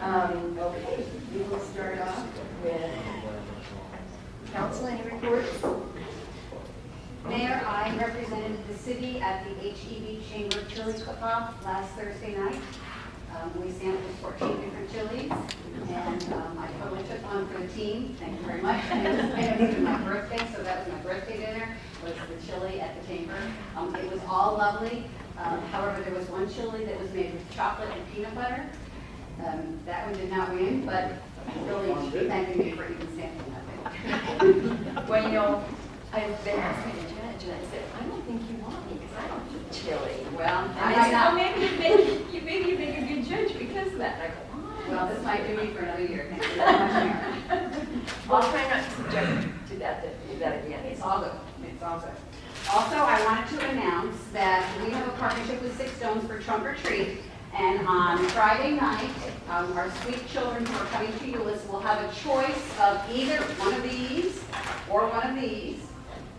Okay, we will start off with council. Any reports? Mayor, I represented the city at the HEB Chamber Chili Cook-Off last Thursday night. We sampled 14 different chilies, and I totally took one for the team. Thank you very much. And it was my birthday, so that was my birthday dinner, was the chili at the chamber. It was all lovely. However, there was one chili that was made with chocolate and peanut butter. That one did not win, but really you should be thanking me for even sampling that thing. Well, you know, I've been asking the judge, and I said, I don't think you want me because I don't eat chili. Well, And I said, well, maybe you make a good judge because of that. And I go, oh. well, this might do me for another year. Thank you very much, Mayor. Well, I'll try not to subject to that again. It's all good. It's all good. Also, I wanted to announce that we have a partnership with Six Stones for Trunk or Treat. And on Friday night, our sweet children who are coming to Euless will have a choice of either one of these or one of these.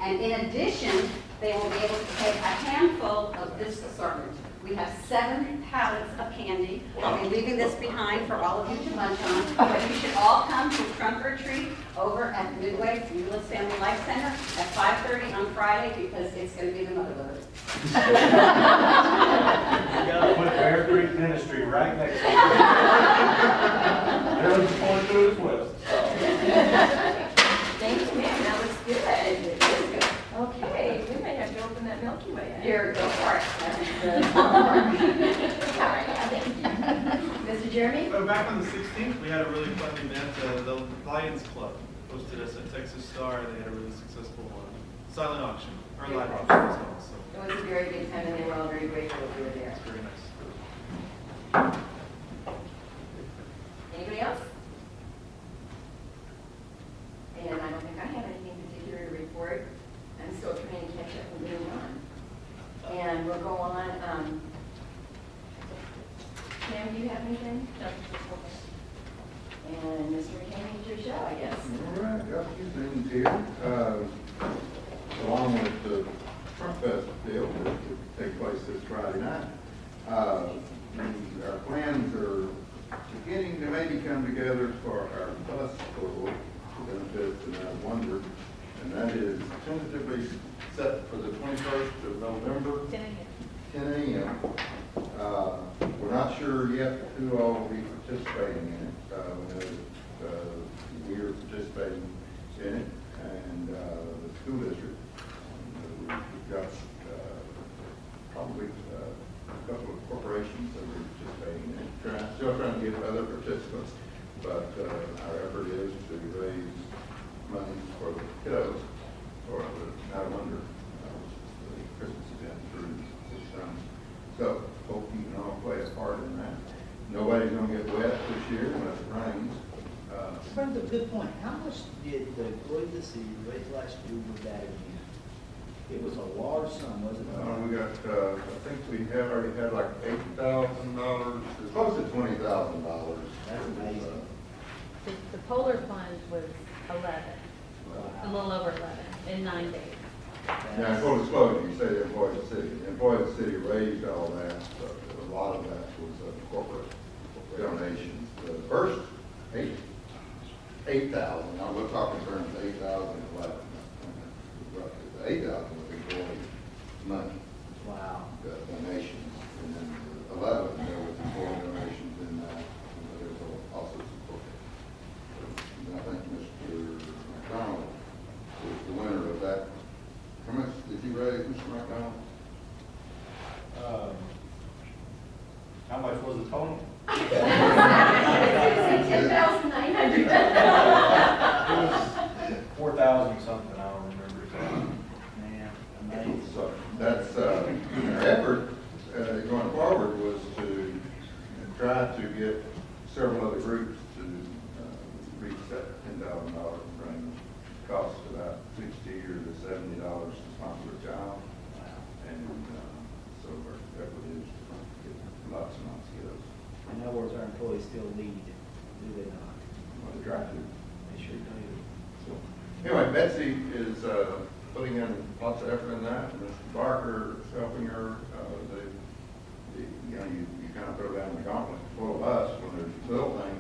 And in addition, they will be able to take a handful of this assortment. We have 7 pallets of candy. I'll be leaving this behind for all of you to munch on. But you should all come to Trunk or Treat over at Midway Euless Family Life Center at 5:30 on Friday because it's going to be the mother load. You gotta put Bear Creek Ministry right next to it. They're just going through as west. Thank you, ma'am. That was good. Okay, we may have to open that Milky Way. Here, go for it. All right, thank you. Mr. Jeremy? Back on the 16th, we had a really fun event. The Lions Club hosted us at Texas Star. They had a really successful silent auction, or live auction as well. So It was a very good time, and they were all very grateful that we were there. it's very nice. Anybody else? And I don't think I have anything particular to report. I'm still trying to catch up and moving on. And we'll go on. Pam, do you have anything? No. And Mr. McCain, it's your show, I guess. All right, got a few things here. Along with the Trump Fest deal that will take place this Friday night. Our plans are beginning to maybe come together for our bus tour benefits, and I wonder, and that is tentatively set for the 21st of November. 10 a.m. We're not sure yet who all will be participating in it. We are participating in it, and the school district. We've got probably a couple of corporations that are participating in it. Still trying to get other participants, but our effort is to raise money for the kiddos, or the Not a Wonder, the Christmas event through this time. So hope you can all play a part in that. Nobody's going to get wet this year unless it rains. That's a good point. How much did the Euless City raise last year with that again? It was a large sum, wasn't it? We got, I think we have already had like $8,000. It's close to $20,000. That's amazing. The Polar Fund was 11, a little over 11, in 9 days. Now, full disclosure, you say the employee of the city. The employee of the city raised all that, so a lot of that was corporate donations. The first 8,000, now we're talking in terms of 8,000 and 11. The 8,000 would be employee money, Wow. donations, and then the 11, there was employee donations in that, and there was also support. And I think Mr. McDonald was the winner of that. How much did you raise, Mr. McDonald? How much was the total? $10,900. It was 4,000 something, I don't remember exactly. Man, amazing. So that's, our effort going forward was to try to get several other groups to reach that $10,000 range. Costs about $60 or to $70 to sponsor a child. And so our effort is to get lots and lots of those. In other words, our employees still lead, do they not? Well, they try to. They sure do. So, anyway, Betsy is putting in lots of effort in that. Mr. Barker is helping her. You kind of throw down the gauntlet full of us when there's little things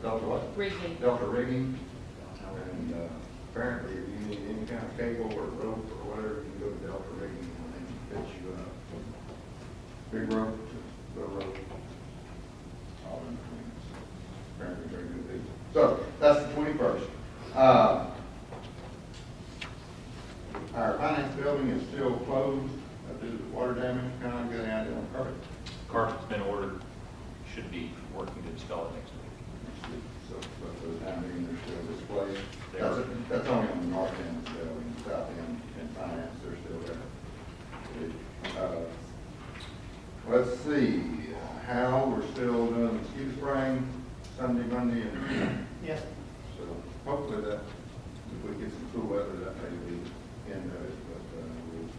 Delta what? Rigging. Delta rigging. And apparently, if you need any kind of cable or rope or whatever, you can go to Delta rigging and they can fit you up. Big rope to little rope. All in between. So apparently, very good people. So that's the 21st. Our finance building is still closed due to water damage. Kind of getting out on carpet. Carpet's been ordered, should be working to install it next week. So, but for the time being, they're still displaced. That's only on the north end of the building, south end and finance, they're still there. Let's see, Hal, we're still doing mosquito spraying Sunday, Monday, and Yes. so hopefully that, if we get some cool weather, that may be the end of it, but we'll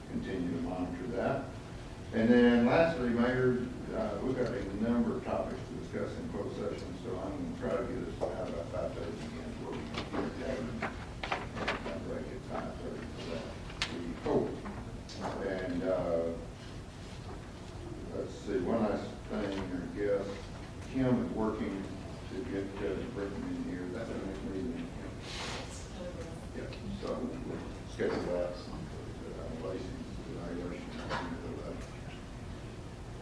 continue to monitor that. And then lastly, Mayor, we've got a number of topics to discuss in closed session, so I'm going to try to get us out about 5:30 again, where we can get together and break at 5:30 for that. We hope. And let's see, one last thing, I guess, Kim is working to get Britain in here. That's the next meeting. Yeah, so we'll schedule that, Lacey's evaluation.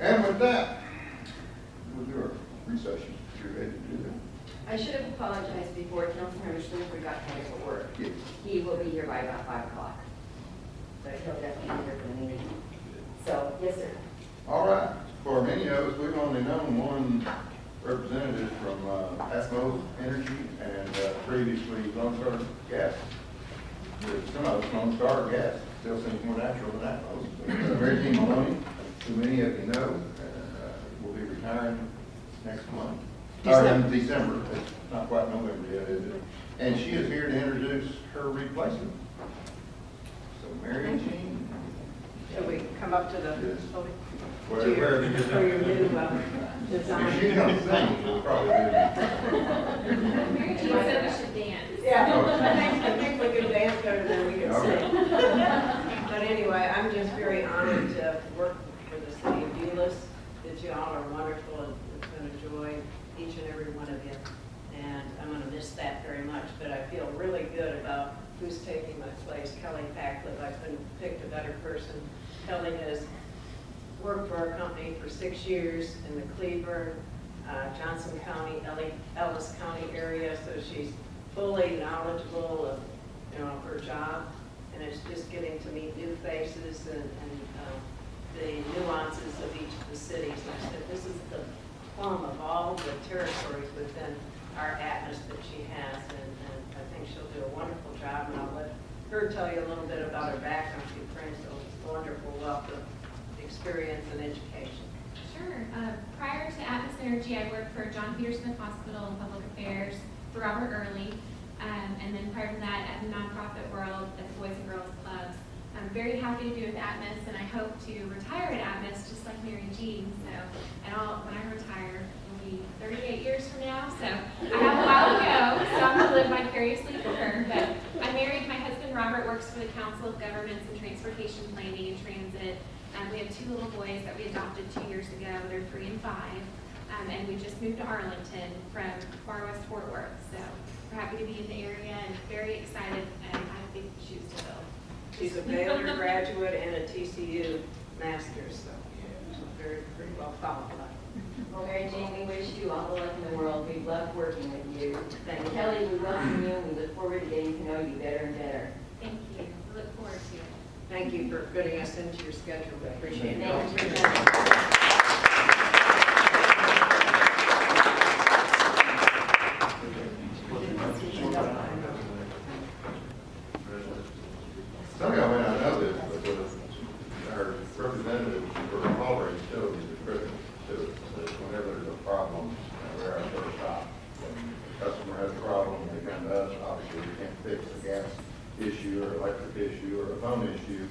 And with that, we'll do our recession. You're ready to do that? I should have apologized before. Councilmember Schlinker got called for work. Yes. He will be here by about 5 o'clock. So he'll definitely be here for the meeting. So, yes, sir. All right. For many of us, we've only known one representative from Atmos Energy and previously Lone Star Gas. Some of us, Lone Star Gas still seems more natural than Atmos. Mary Jean Maloney, who many of you know, will be retiring next month. Or in December. It's not quite November yet, is it? And she is here to introduce her replacement. So Mary Jean. Should we come up to the, Yes. for your new design? She's going to sing, she'll probably do. Mary Jean said we should dance. Yeah, I think we can dance better than we can sing. But anyway, I'm just very honored to work for the city of Euless. That you all are wonderful, and it's been a joy, each and every one of you. And I'm going to miss that very much, but I feel really good about who's taking my place. Kelly Packlet, I couldn't have picked a better person. Kelly has worked for our company for 6 years in the Cleburne, Johnson County, Ellis County area, so she's fully knowledgeable of, her job, and it's just getting to meet new faces and the nuances of each of the cities. And I said, this is the plum of all the territories within our atlas that she has, and I think she'll do a wonderful job, and I'll let her tell you a little bit about her background. She brings a wonderful wealth of experience and education. Sure. Prior to Atmos Energy, I worked for John Peter Smith Hospital in Public Affairs for Robert Early, and then prior to that at the nonprofit world at the Boys and Girls Clubs. I'm very happy to be with Atmos, and I hope to retire at Atmos just like Mary Jean. So, when I retire, it'll be 38 years from now. So I have a while to go. So I'm going to live vicariously for her. But I'm married. My husband Robert works for the Council of Governments and Transportation Planning and Transit. We have 2 little boys that we adopted 2 years ago. They're 3 and 5. And we just moved to Arlington from far west Fort Worth. So we're happy to be in the area and very excited, and I have big shoes to fill. She's a Baylor graduate and a TCU master's, so she's pretty well qualified. Well, Mary Jane, we wish you all the luck in the world. We've loved working with you. And Kelly, we welcome you, and we look forward to getting to know you better and better. Thank you. We look forward to it. Thank you for fitting us into your schedule. We appreciate it. Thank you for coming. Some of y'all may not know this, but our representative for Albury Utilities is critical to us. That whenever there's a problem, we're our first stop. When the customer has a problem, they come to us. Obviously, we can't fix a gas issue or electric issue or a phone issue,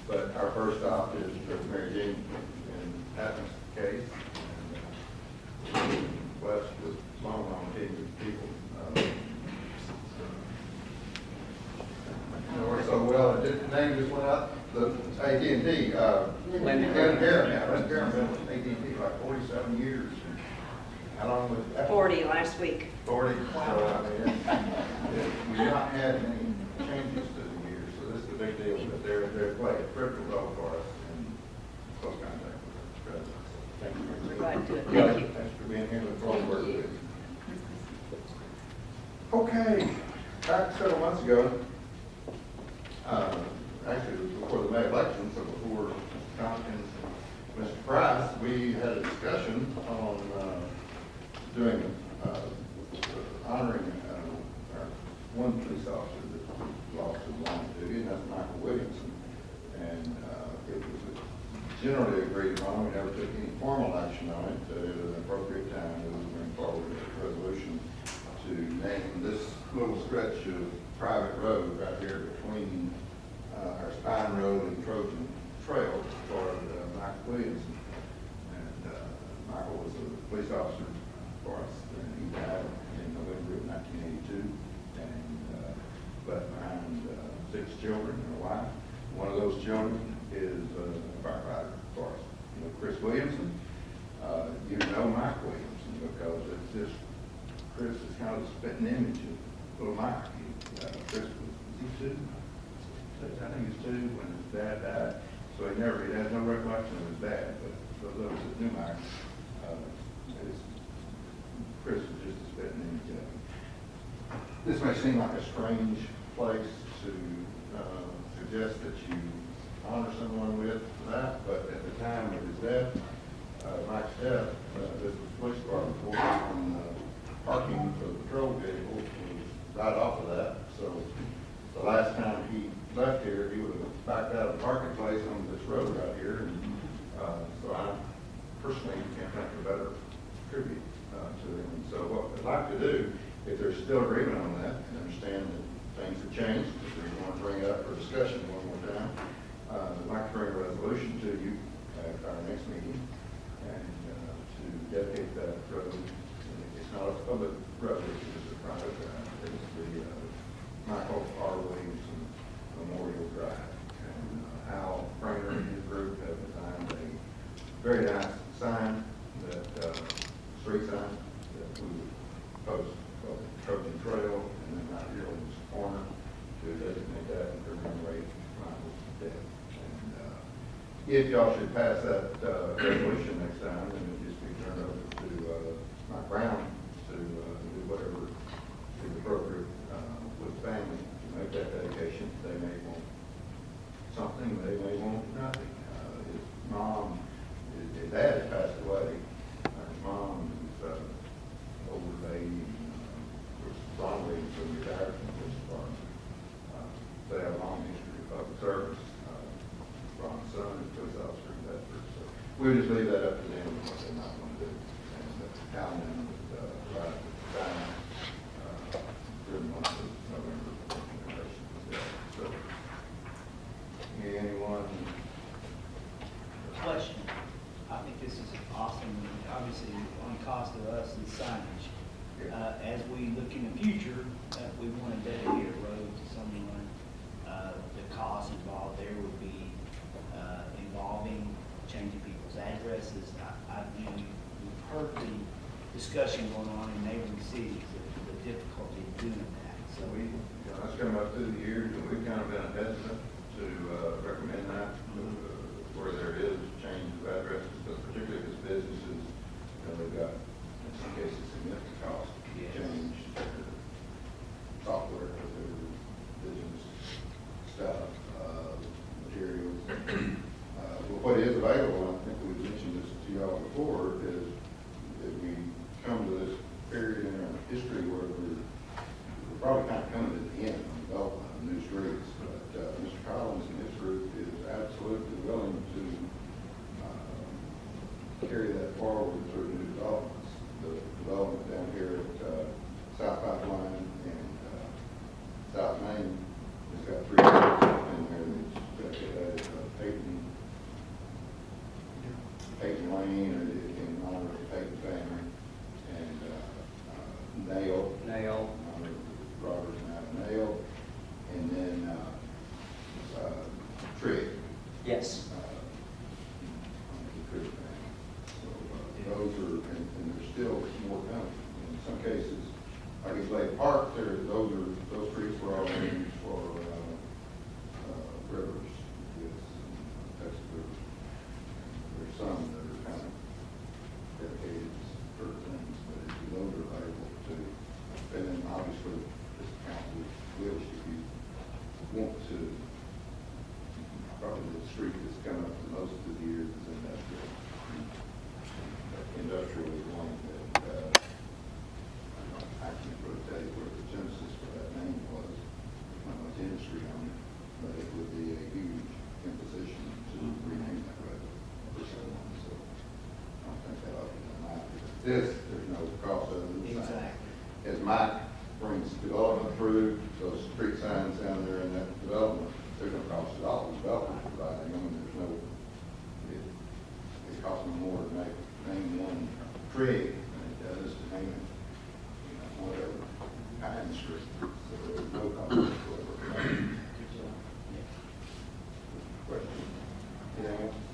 but our first stop is Mary Jean in Patton's case. And West with long team of people. Worked so well, the name just went up, the AT&T, Lynn Garrett, yeah, Lynn Garrett been with AT&T for like 47 years. How long was that? 40 last week. authority. So, I mean, we've not had any changes to the years, so this is a big deal, but they're playing a critical role for us in close contact with the president. So thank you. We're glad to. Thank you. Thanks for being here, look forward to working with you. Okay, back several months ago, actually it was before the May election, so before Mr. Tompkins and Mr. Price, we had a discussion on doing, honoring our one police officer that lost his line of duty, and that's Michael Williamson. And it was generally agreed upon. We never took any formal action on it. It was an appropriate time to bring forward a resolution to name this little stretch of private road right here between our Spine Road and Trojan Trail for Michael Williamson. And Michael was a police officer for us, and he died in November of 1982, and left behind 6 children and a wife. One of those children is a firefighter for us. You know Chris Williamson. You know Mike Williamson because it's just Chris is kind of a spitting image of little Mike. Chris was he 2? I think he was 2 when his dad died. So he has no recollection of his dad, but for those that knew Mike, Chris was just a spitting image of him. This may seem like a strange place to suggest that you honor someone with that, but at the time of his death, Mike's death, this was police department and parking for the patrol vehicle was right off of that. So the last time he left here, he would have backed out of the parking place on this road right here. And so I personally can't think of a better tribute to him. And so what I'd like to do, if there's still agreement on that, and understand that things have changed, if we want to bring it up for discussion one more time, I'd like to bring a resolution to you at our next meeting and to dedicate that road. It's not a public road, it's a private drive. It's the Michael R. Williamson Memorial Drive. And Al Pranger and his group have designed a very nice sign, that street sign that we would post called Trojan Trail, and then right here on this corner to designate that and commemorate Michael's death. And if y'all should pass that resolution next time, then it'll just be turned over to Mike Brown to do whatever is appropriate with the family to make that dedication. They may want something, they may want nothing. His mom, his dad has passed away. His mom is over 80. Ron Williamson retired from the police department. They have a long history of public service. Ron's son is a police officer in Bedford. So we'll just leave that up to them what they might want to do. And how them would provide the time during the month of November. So, anyone? Question. I think this is awesome. Obviously, on cost of us and signage. As we look in the future, we want to dedicate a road to someone. The cost involved there would be involving changing people's addresses. We've heard the discussion going on in neighboring cities, the difficulty of doing that. So That's come up through the years, and we've kind of been hesitant to recommend that where there is change of addresses, but particularly if it's businesses, they've got, in some cases, significant cost to change software for their business stuff, materials. But what is available, and I think we mentioned this to y'all before, is that we come to this period in our history where we're probably kind of coming to the end of development of new streets. But Mr. Collins and his group is absolutely willing to carry that forward through new developments. The development down here at South Pipeline and South Main has got 3 houses in there that's dedicated Peyton Lane, or in honor of the Peyton family, and Nail, Robert and Adam Nail, and then Trigg. yes. The Trigg family. So those are, and there's still more coming. In some cases, Lake Park, those streets were all used for, rivers. That's there's some that are kind of dedicated for things, but if you those are available too. And then obviously, this council wish, if you want to, probably the street that's come up the most of the years is industrial. Industrial is one that, I can't really tell you where the genesis for that name was, not much industry on it, but it would be a huge imposition to rename that road for someone, so I don't think that ought to be done either. There's no cost other than the sign. Exactly. As Mike brings development through, those street signs down there in that development, they're gonna cost it all, development providing them, and there's no, it costs them more to name one tree than it does to name it, whatever, kind of street. So there's no cost whatsoever. Question?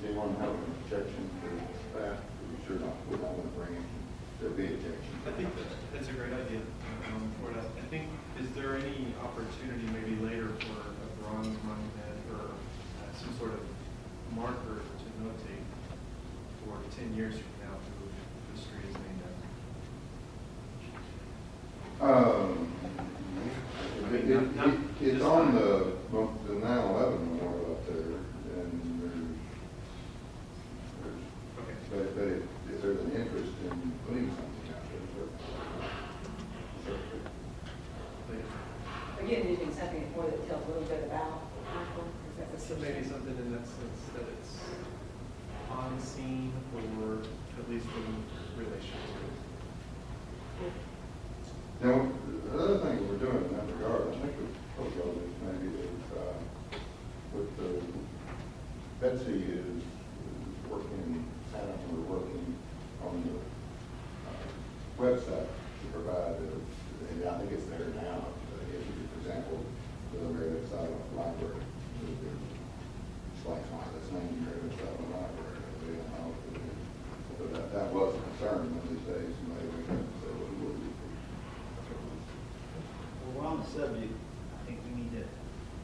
Anyone have an objection to that? We sure not, we don't want to bring it, there'll be objection. I think that's a great idea. For that. I think, is there any opportunity maybe later for a bronze monument or some sort of marker to notate for 10 years from now who the street is named after? It's on the 9/11 memorial up there, and Okay. but if there's an interest in putting something out there, Again, using something more that tells a little bit about Michael, is that what So you're maybe saying? something in that sense that it's on scene or at least in relation to. Now, the other thing we're doing in that regard, I think we told y'all this maybe, is with the, Betsy is working, Adam, we're working on the website to provide, and I think it's there now, for example, the Meredith Silent Library. It's like, that's named Meredith Silent Library. So that was a concern in these days, and maybe we can say, well, we will be. Well, we're on the subject, I think we need to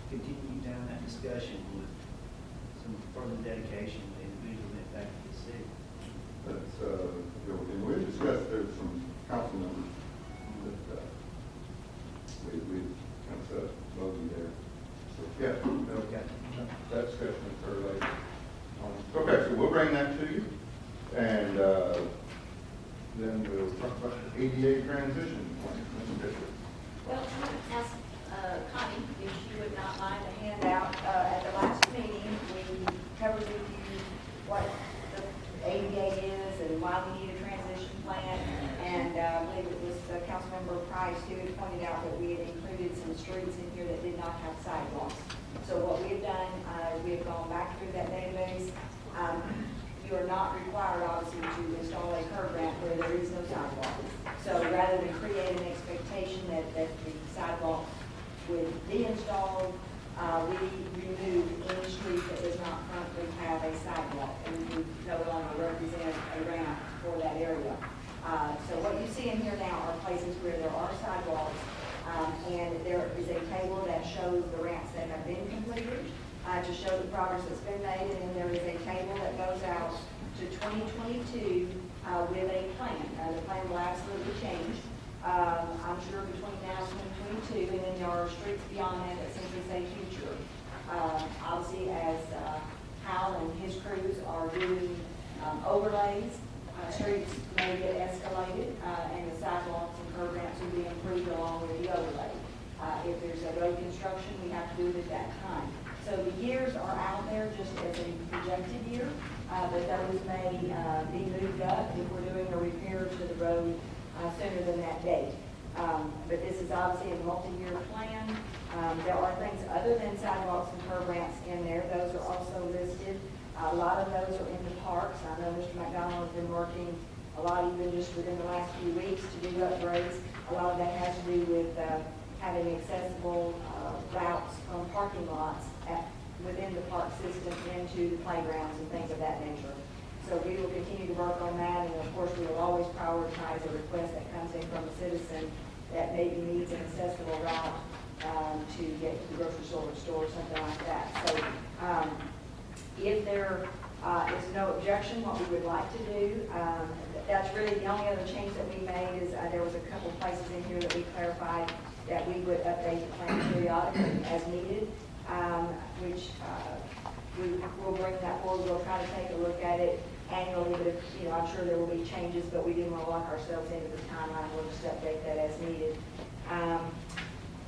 continue down that discussion with some further dedication to individual impact to the city. That's, and we discussed, there's some council members that, we kind of set up Logan there. So, yeah, Okay. that discussion is for later. Okay, so we'll bring that to you, and, then we'll talk about the ADA transition plan. Mr. Bishop. Well, I'm going to ask Connie if she would not mind a handout. At the last meeting, we covered with you what the ADA is and why we need a transition plan. And I believe it was Councilmember Price who had pointed out that we had included some streets in here that did not have sidewalks. So what we have done, we have gone back through that database. You are not required, obviously, to install a curb ramp where there is no sidewalk. So rather than create an expectation that the sidewalk would be installed, we removed any street that does not currently have a sidewalk, and we no longer represent a ramp for that area. So what you see in here now are places where there are sidewalks, and there is a table that shows the ramps that have been completed, to show the progress that's been made, and then there is a table that goes out to 2022 with a plan. The plan will absolutely change, I'm sure, between now and 2022, and then there are streets beyond that that simply say future. Obviously, as Hal and his crews are doing overlays, streets may get escalated, and the sidewalks and curb ramps will be improved along with the overlay. If there's a road construction, we have to do it at that time. So the years are out there just as a projected year, but those may be moved up if we're doing a repair to the road sooner than that date. But this is obviously a multi-year plan. There are things other than sidewalks and curb ramps in there. Those are also listed. A lot of those are in the parks. I know Mr. McDonald has been working a lot, even just within the last few weeks, to do upgrades. A lot of that has to do with having accessible routes from parking lots within the park system into the playgrounds and things of that nature. So we will continue to work on that, and of course we will always prioritize a request that comes in from a citizen that maybe needs an accessible route to get to the grocery store or something like that. So if there is no objection, what we would like to do, that's really the only other change that we made is there was a couple of places in here that we clarified that we would update the plan periodically as needed, which we will bring that forward. We'll try to take a look at it annually, but if, I'm sure there will be changes, but we didn't want to lock ourselves into the timeline. We'll just update that as needed.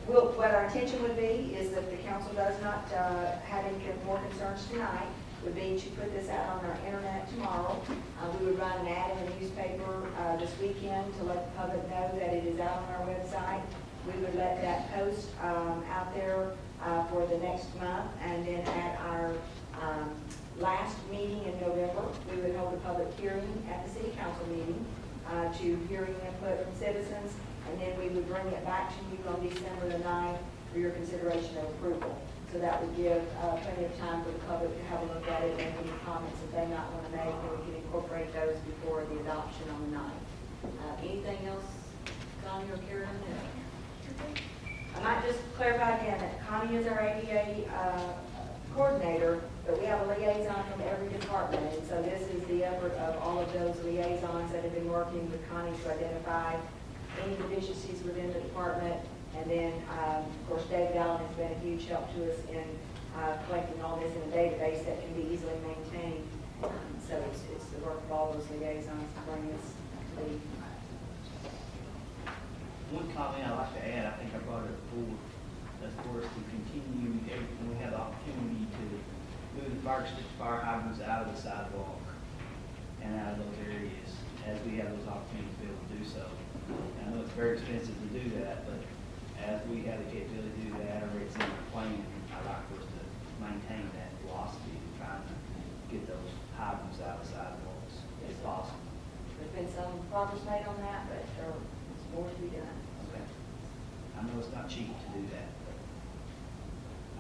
What our intention would be is that the council does not have any more concerns tonight, would be to put this out on our internet tomorrow. We would run an ad in the newspaper this weekend to let the public know that it is out on our website. We would let that post out there for the next month, and then at our last meeting in November, we would hold a public hearing at the city council meeting to hearing input from citizens, and then we would bring it back to you on December the 9th for your consideration of approval. So that would give plenty of time for the public to have a look at it and any comments that they might want to make, and we can incorporate those before the adoption on the 9th. Anything else, Connie or Karen? I might just clarify again that Connie is our ADA coordinator, but we have a liaison from every department. And so this is the effort of all of those liaisons that have been working with Connie to identify any deficiencies within the department. And then, of course, David Allen has been a huge help to us in collecting all this in a database that can be easily maintained. So it's the work of all those liaisons to bring this to the One comment I'd like to add, I think I brought it forward, that's for us to continue, when we have the opportunity to move the fire hydrants out of the sidewalk and out of those areas, as we have those opportunities to be able to do so. I know it's very expensive to do that, but as we have the capability to do that, or it's in our plan, I'd like for us to maintain that philosophy of trying to get those hydrants out of the sidewalks if possible. There's been some progress made on that, but there's more to be done. Okay. I know it's not cheap to do that, but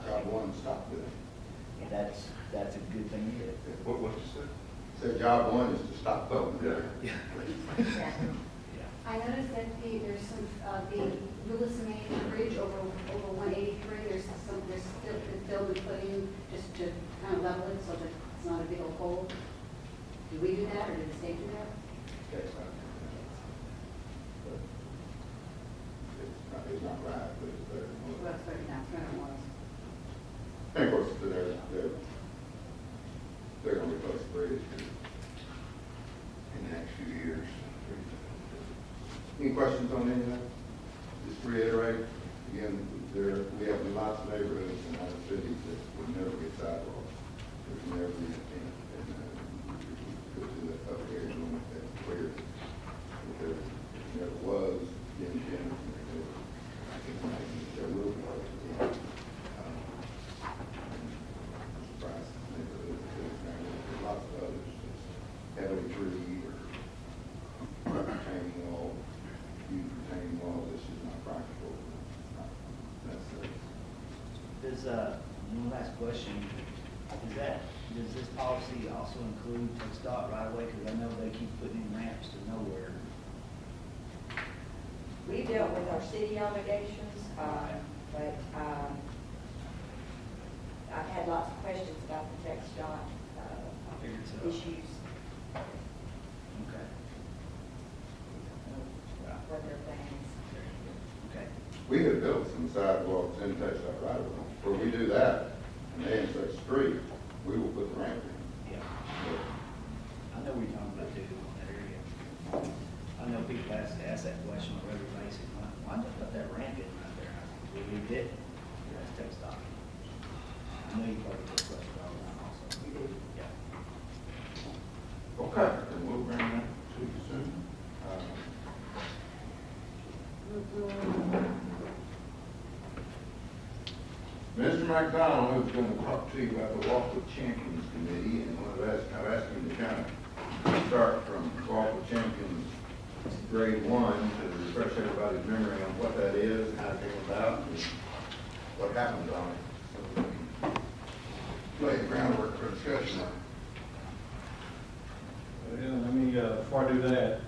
Job one, stop doing it. that's a good thing to do. What you said? Said job one is to stop voting. Yeah. I noticed that there's some, the Euless Bridge over 183, there's still been put in just to kind of level it so that it's not a big old hole. Did we do that, or did the state do that? It's not right, but it's better. Well, that's what it was. And of course, they're going to replace the bridge in the next few years. Any questions on any of that? Just to reiterate, again, we have lots of neighborhoods in our cities that would never get sidewalks. There's never been, and go to the upper area and make that clear. If there never was, again, I think there will be. There's lots of others, heavily tree or retaining wall, huge retaining wall. This is not practical. That's One last question, does this policy also include TxDOT right away? Because I know they keep putting in ramps to nowhere. We dealt with our city obligations, but I've had lots of questions about the TxDOT Figured so. issues, Okay. what their plans. Okay. We have built some sidewalks in TxDOT right away. Where we do that, and they intersect the street, we will put the ramp in. Yeah. I know what you're talking about too, in that area. I know people ask that question on a regular basis, why don't you put that ramp in right there? Well, we did, that's TxDOT. I know you probably get questions all the time also. We do. Yeah. Okay, and we'll bring that to you soon. Mr. McDonald is going to talk to you about the Walk with Champions Committee, and I've asked him to kind of start from Walk with Champions grade 1 to refresh everybody's memory on what that is, how it came about, and what happens on it. So we can lay the groundwork for discussion on it. Well, let me, before I do that,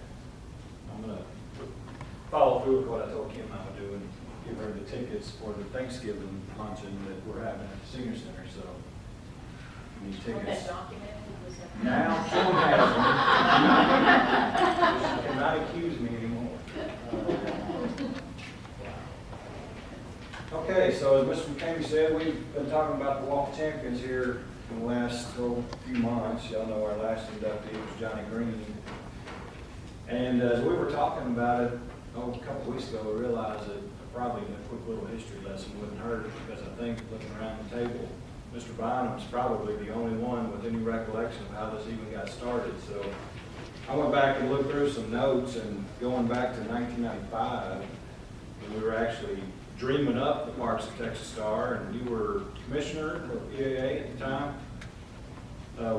I'm going to follow through with what I told Kim I would do and give her the tickets for the Thanksgiving luncheon that we're having at the senior center, so. These tickets. Now, someone has them. She cannot accuse me anymore. Okay, so as Mr. McCamey said, we've been talking about the Walk of Champions here in the last few months. Y'all know our last inductee was Johnny Green. And as we were talking about it, a couple weeks ago, we realized that probably a quick little history lesson wouldn't hurt, because I think looking around the table, Mr. Bynum's probably the only one with any recollection of how this even got started. So I went back and looked through some notes, and going back to 1995, when we were actually dreaming up the Parks of Texas Star, and you were commissioner of EAA at the time.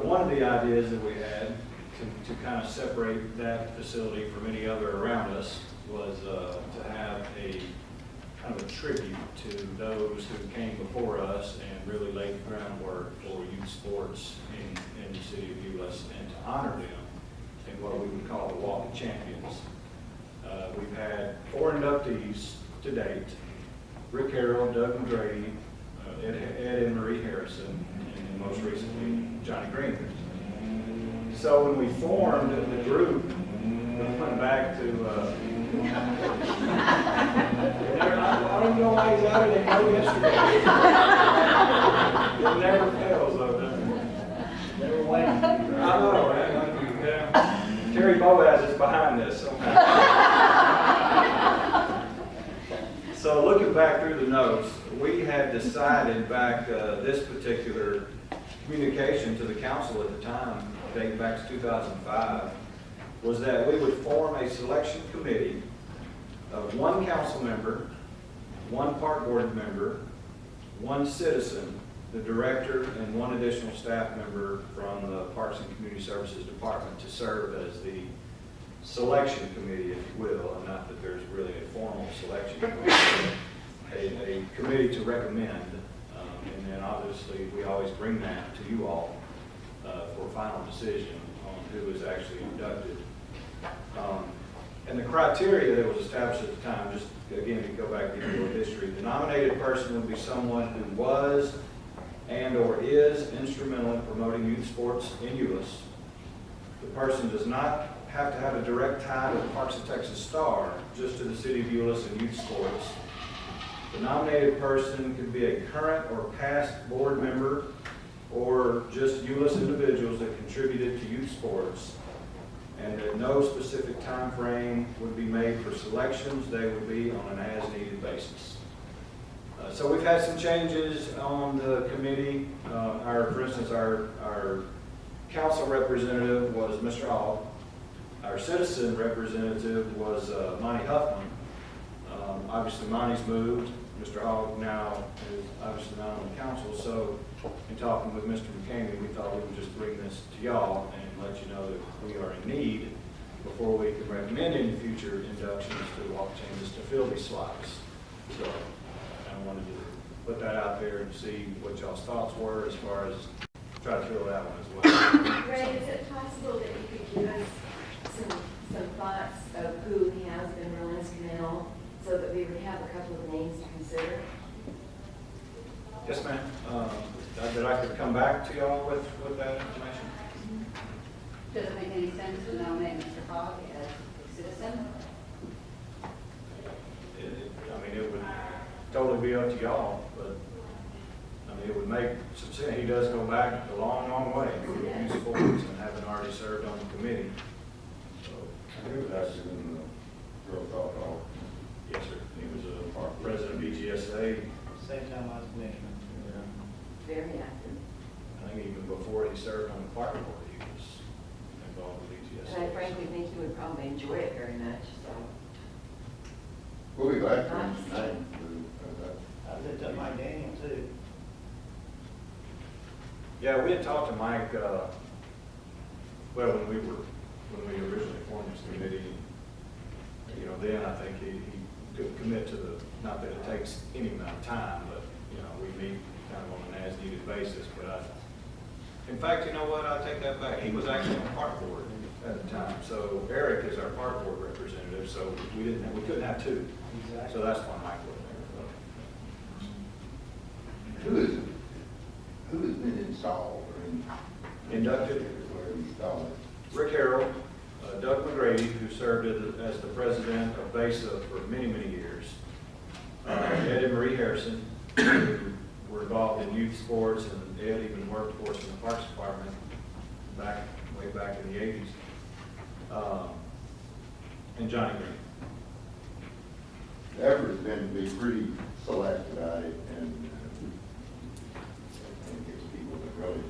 One of the ideas that we had to kind of separate that facility from any other around us was to have a kind of a tribute to those who came before us and really laid the groundwork for youth sports in the city of Euless, and to honor them in what we would call the Walk of Champions. We've had 4 inductees to date: Rick Harrell, Doug McGrady, Ed and Marie Harrison, and most recently Johnny Green. So when we formed the group, we went back to I don't know why he's out of there no yesterday. It never fails, though, does it? Never waiting. I know, man. Yeah. Terry Boaz is behind this somehow. So looking back through the notes, we had decided back this particular communication to the council at the time, dating back to 2005, was that we would form a selection committee of 1 council member, 1 park board member, 1 citizen, the director, and 1 additional staff member from the Parks and Community Services Department to serve as the selection committee, if you will, and not that there's really a formal selection committee, a committee to recommend, and then obviously we always bring that to you all for final decision on who is actually inducted. And the criteria that was established at the time, just again to go back to the little history, the nominated person would be someone who was and or is instrumental in promoting youth sports in Euless. The person does not have to have a direct tie to the Parks of Texas Star, just to the city of Euless and youth sports. The nominated person could be a current or past board member, or just Euless individuals that contributed to youth sports, and that no specific time frame would be made for selections. They would be on an as-needed basis. So we've had some changes on the committee. For instance, our council representative was Mr. Hall. Our citizen representative was Monty Huffman. Obviously, Monty's moved. Mr. Hall now is obviously not on the council. So in talking with Mr. McCamey, we thought we would just bring this to y'all and let you know that we are in need before we can recommend any future inductions to the Walk of Champions to fill these slots. So I wanted to put that out there and see what y'all's thoughts were as far as try to fill that one as well. Ray, is it possible that you could give us some thoughts of who has been real instrumental, so that we would have a couple of names to consider? Yes, ma'am. That I could come back to y'all with that information. Does it make any sense to nominate Mr. Hogg as a citizen? I mean, it would totally be up to y'all, but I mean, it would make some sense. He does go back a long, long way to youth sports and having already served on the committee. So, He was actually in the Girl Golf Hall. yes, sir. He was a president of BGSA. Same time I was commissioner. Very active. I think even before he served on the park board, he was involved with BGSA. And I frankly think you would probably enjoy it very much, so. We'll be glad to bring his name to that. I looked up Mike Daniel too. Yeah, we had talked to Mike, well, when we originally formed this committee, you know, then I think he could commit to not that it takes any amount of time, but, you know, we meet kind of on an as-needed basis. But in fact, you know what, I take that back. He was actually on the park board at the time. So Eric is our park board representative, so we couldn't have two. So that's why Mike was there. Who has been installed or Inducted where installed? Rick Harrell, Doug McGrady, who served as the president of BESA for many, many years. Ed and Marie Harrison, who were involved in youth sports, and Ed even worked for us in the Parks Department way back in the 80s. And Johnny Green. The effort has been to be pretty select about it, and I think it's people that really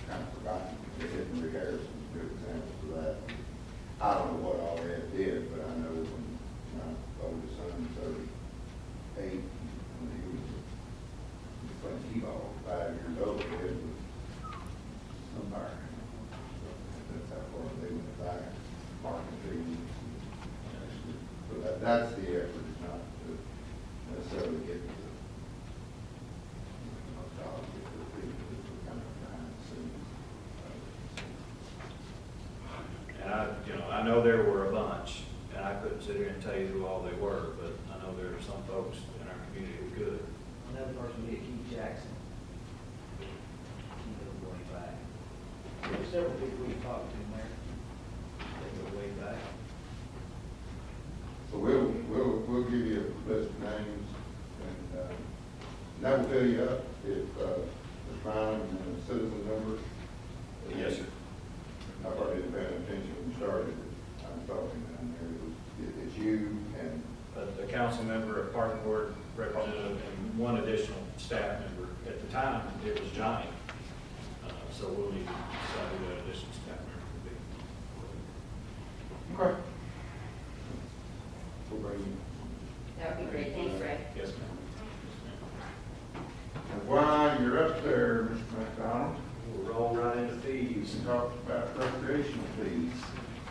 kind of forgotten. Henry Harrison is a good example of that. I don't know what all Ed did, but I know when my oldest son was 38, when he was playing t-ball, 5 years old, Ed was somewhere. That's how far they went back, marking things. But that's the effort, is not to necessarily get to the nostalgia of the people that were kind of behind the scenes. And I know there were a bunch, and I couldn't sit here and tell you who all they were, but I know there are some folks in our community who could. Another person we get, Keith Jackson. Keith goes way back. There were several people we talked to there. They go way back. So we'll give you a list of names, and that will fill you up if the crime and the citizen numbers. Yes, sir. I probably didn't pay attention when you started. I'm talking down there. It's you and A council member, a park board representative, and one additional staff member. At the time, it was Johnny. So we'll need to decide who that additional staff member will be. okay. We'll bring you. That would be great, thanks, Ray. Yes, ma'am. And while you're up there, Mr. McDonald, We'll roll right into fees. you talked about recreational fees.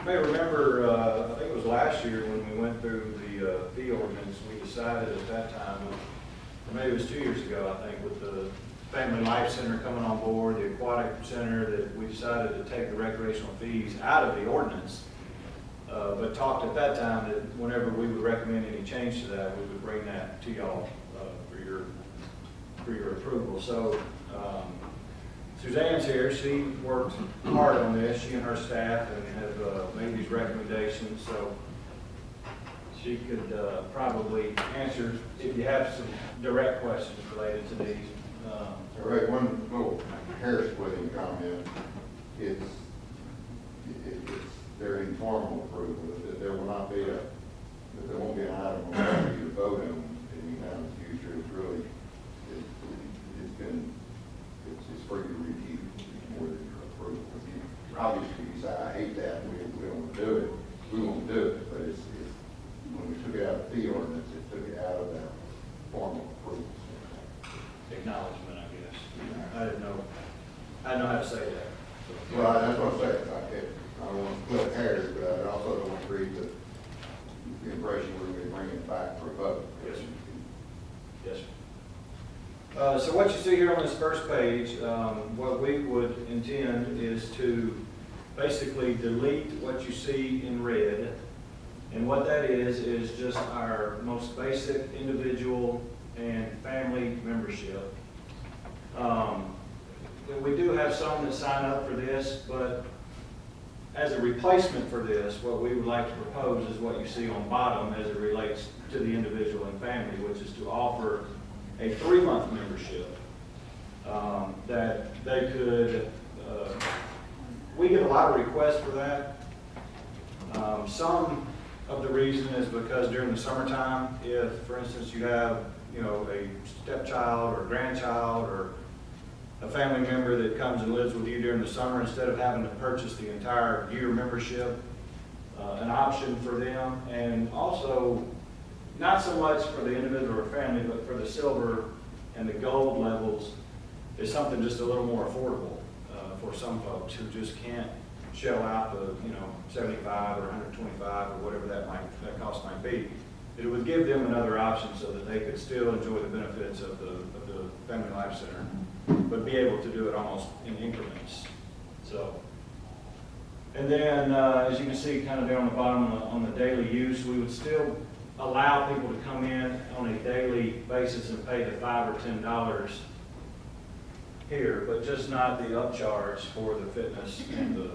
You may remember, I think it was last year when we went through the fee ordinance, we decided at that time, or maybe it was 2 years ago, I think, with the Family Life Center coming on board, the Aquatic Center, that we decided to take the recreational fees out of the ordinance. But talked at that time that whenever we would recommend any change to that, we would bring that to y'all for your approval. So Suzanne's here. She worked hard on this, she and her staff, and have made these recommendations. So she could probably answer if you have some direct questions related to these. All right, one little hair splitting comment. It's their informal approval, that there will not be that there won't be an item on you to vote on any time in the future. It's really, it's for your review more than your approval. If you, obviously, you say, I hate that, we don't want to do it, we won't do it, but it's when we took it out of the fee ordinance, it took it out of that formal approval. Acknowledgement, I guess. I didn't know how to say that. Well, that's what I'm saying. I don't want to split hairs, but I also don't want to create the impression we're going to bring it back for a vote. Yes, sir. Yes, sir. So what you see here on this first page, what we would intend is to basically delete what you see in red. And what that is just our most basic individual and family membership. We do have some that sign up for this, but as a replacement for this, what we would like to propose is what you see on bottom as it relates to the individual and family, which is to offer a 3-month membership that they could, we get a lot of requests for that. Some of the reason is because during the summertime, if, for instance, you have, a stepchild or grandchild or a family member that comes and lives with you during the summer, instead of having to purchase the entire year membership, an option for them. And also, not so much for the individual or family, but for the silver and the gold levels, is something just a little more affordable for some folks who just can't shell out the, $75 or $125 or whatever that cost might be. It would give them another option so that they could still enjoy the benefits of the Family Life Center, but be able to do it almost in increments. So, and then, as you can see, kind of down the bottom on the daily use, we would still allow people to come in on a daily basis and pay the $5 or $10 here, but just not the upcharge for the fitness and the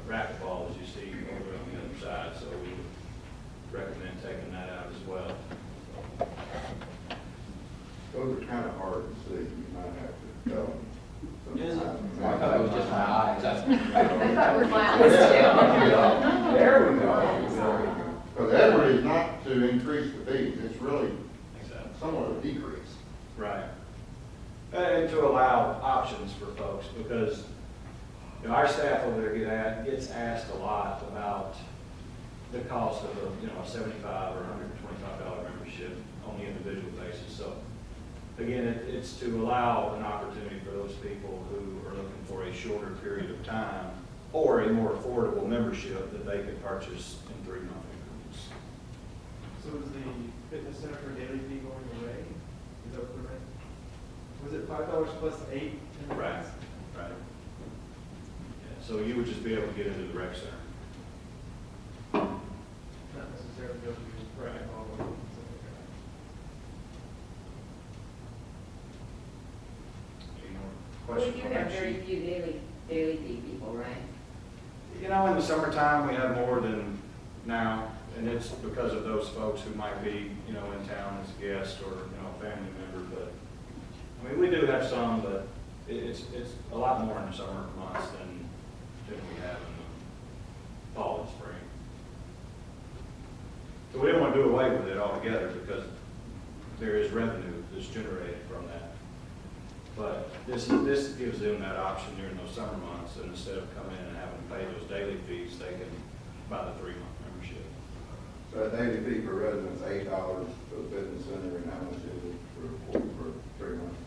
racquetball, as you see over on the other side. So we would recommend taking that out as well. Those are kind of hard to see, you might have to tell them. Is it? Sometimes. I thought it was just my eyes. I thought it was my eyes There we go. Because Edward is not to increase the fees, it's really Exactly. somewhat of a decrease. Right. And to allow options for folks, because, you know, our staff over there gets asked a lot about the cost of a, $75 or $125 membership on the individual basis. So, again, it's to allow an opportunity for those people who are looking for a shorter period of time or a more affordable membership that they could purchase in 3-month increments. So is the fitness center for daily fee going away? Is that what the rent? Was it $5 plus 8 in the Right. past? Right. Yeah, so you would just be able to get into the rec center. Not necessarily go to the Right. racquetball or something like Any more We questions? do on have that very sheet? few daily fee people, right? You know, in the summertime, we have more than now, and it's because of those folks who might be, in town as a guest or, a family member, but, I mean, we do have some, but it's a lot more in the summer months than we have in the fall and spring. So we didn't want to do away with it altogether because there is revenue that's generated from that. But this gives them that option during those summer months, and instead of coming in and having to pay those daily fees, they can buy the 3-month membership. So a daily fee for residents, $8 for the fitness center, and how much is it for 3 months?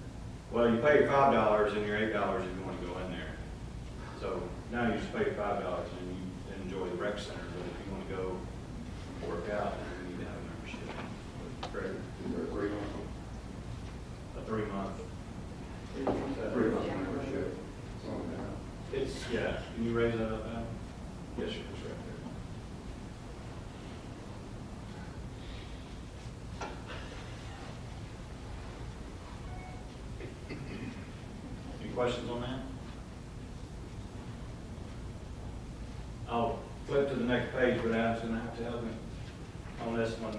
Well, you pay $5 and your $8 if you want to go in there. So now you just pay $5 and you enjoy the rec center, but if you want to go work out, then you need to have a membership. Correct. Is there a 3 month? A 3-month. 3 month membership. Something like that. It's, yeah, can you raise that up now? Yes, sir, it's right there. Any questions on that? I'll flip to the next page, but Adam's gonna have to help me on this one.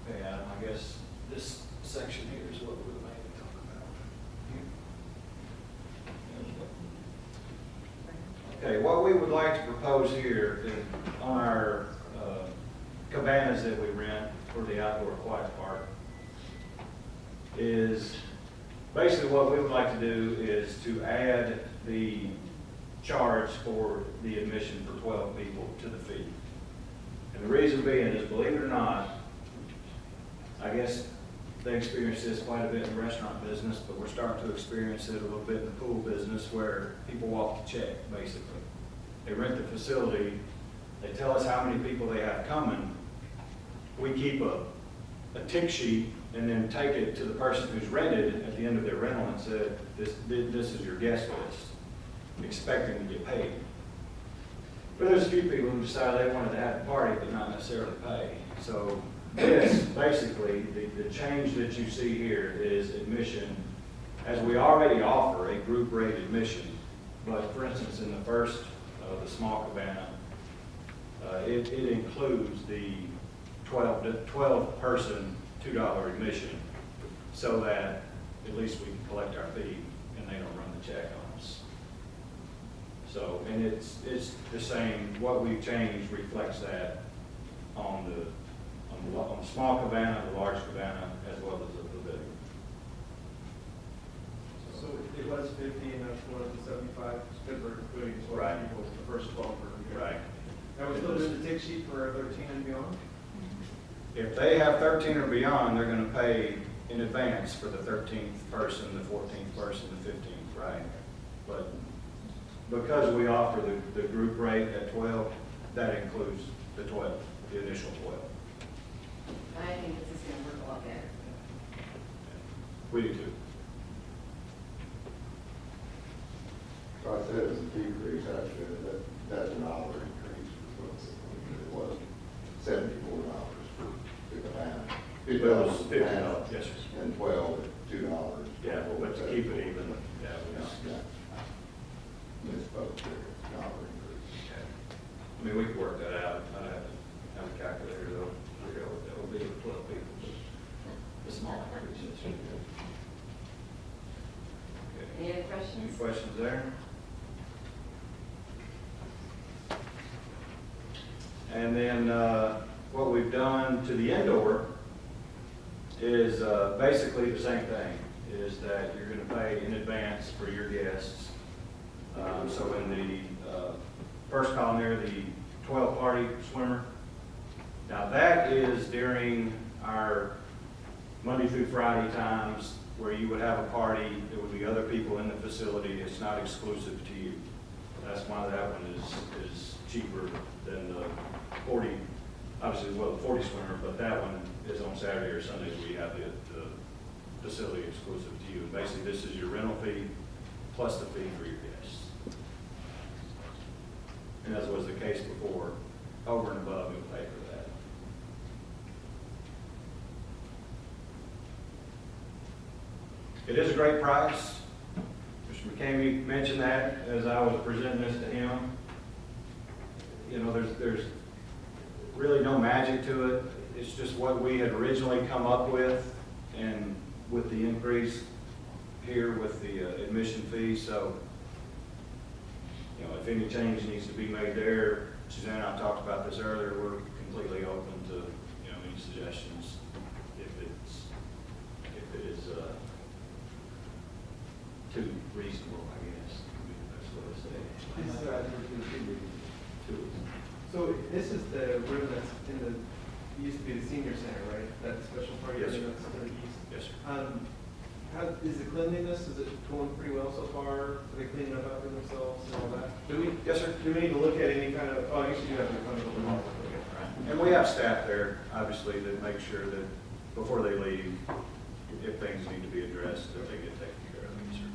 Okay, Adam, I guess this section here is what we're mainly talking about. Okay, what we would like to propose here is on our cabanas that we rent for the outdoor aquatic park is basically what we would like to do is to add the charge for the admission for 12 people to the fee. And the reason being is, believe it or not, I guess they experience this quite a bit in the restaurant business, but we're starting to experience it a little bit in the pool business where people walk the check, basically. They rent the facility, they tell us how many people they have coming. We keep a tick sheet and then take it to the person who's rented at the end of their rental and said, this is your guest list, expecting to get paid. But there's a few people who decided they wanted to have a party but not necessarily pay. So this, basically, the change that you see here is admission, as we already offer a group rate admission. But for instance, in the first, the small cabana, it includes the 12 person $2 admission, so that at least we can collect our fee and they don't run the check on us. So, and it's the same, what we've changed reflects that on the small cabana, the large cabana, as well as the pavilion. that. So it was 50 and that's one of the 75, because we're including 12 Right. people, the first 12 were. Right. Now we're still doing the tick sheet for 13 and beyond? If they have 13 or beyond, they're gonna pay in advance for the 13th person, the 14th person, the 15th, right? But because we offer the group rate at 12, that includes the 12, the initial 12. I think this is gonna work a lot better. We do too. was $50, yes, sir. And 12 at $2. Yeah, but to keep it even, yeah, it was, Yeah. Misspoke there, dollar increase. I mean, we could work that out. I have a calculator though. That would be with 12 people. The small increases. Okay. Any other Any questions? questions there? And then what we've done to the indoor is basically the same thing, is that you're going to pay in advance for your guests. So in the first column there, the 12-party swimmer. Now that is during our Monday through Friday times where you would have a party, there would be other people in the facility, it's not exclusive to you. That's why that one is cheaper than the 40, obviously, well, the 40 swimmer, but that one is on Saturday or Sundays where you have the facility exclusive to you. And basically, this is your rental fee plus the fee for your guests. And as was the case before, over and above, you'll pay for that. It is a great price. Mr. McCamey mentioned that as I was presenting this to him. You know, there's really no magic to it. It's just what we had originally come up with, and with the increase here with the admission fee. So, you know, if any change needs to be made there, Suzanne and I talked about this earlier, we're completely open to, you know, any suggestions if it is too reasonable, I guess, would be the best way to say it. So this is the room that's in the, used to be the senior center, right? That special party Yes, room sir. that's to the east? Yes, sir. How, is the cleanliness, is it going pretty well so far? Are they cleaning up after themselves and all that? Do we? Yes, sir. Do we need to look at any kind of, oh, I guess you do have to kind of open up. And we have staff there, obviously, that make sure that before they leave, if things need to be addressed, that they get taken care of. Yes, sir.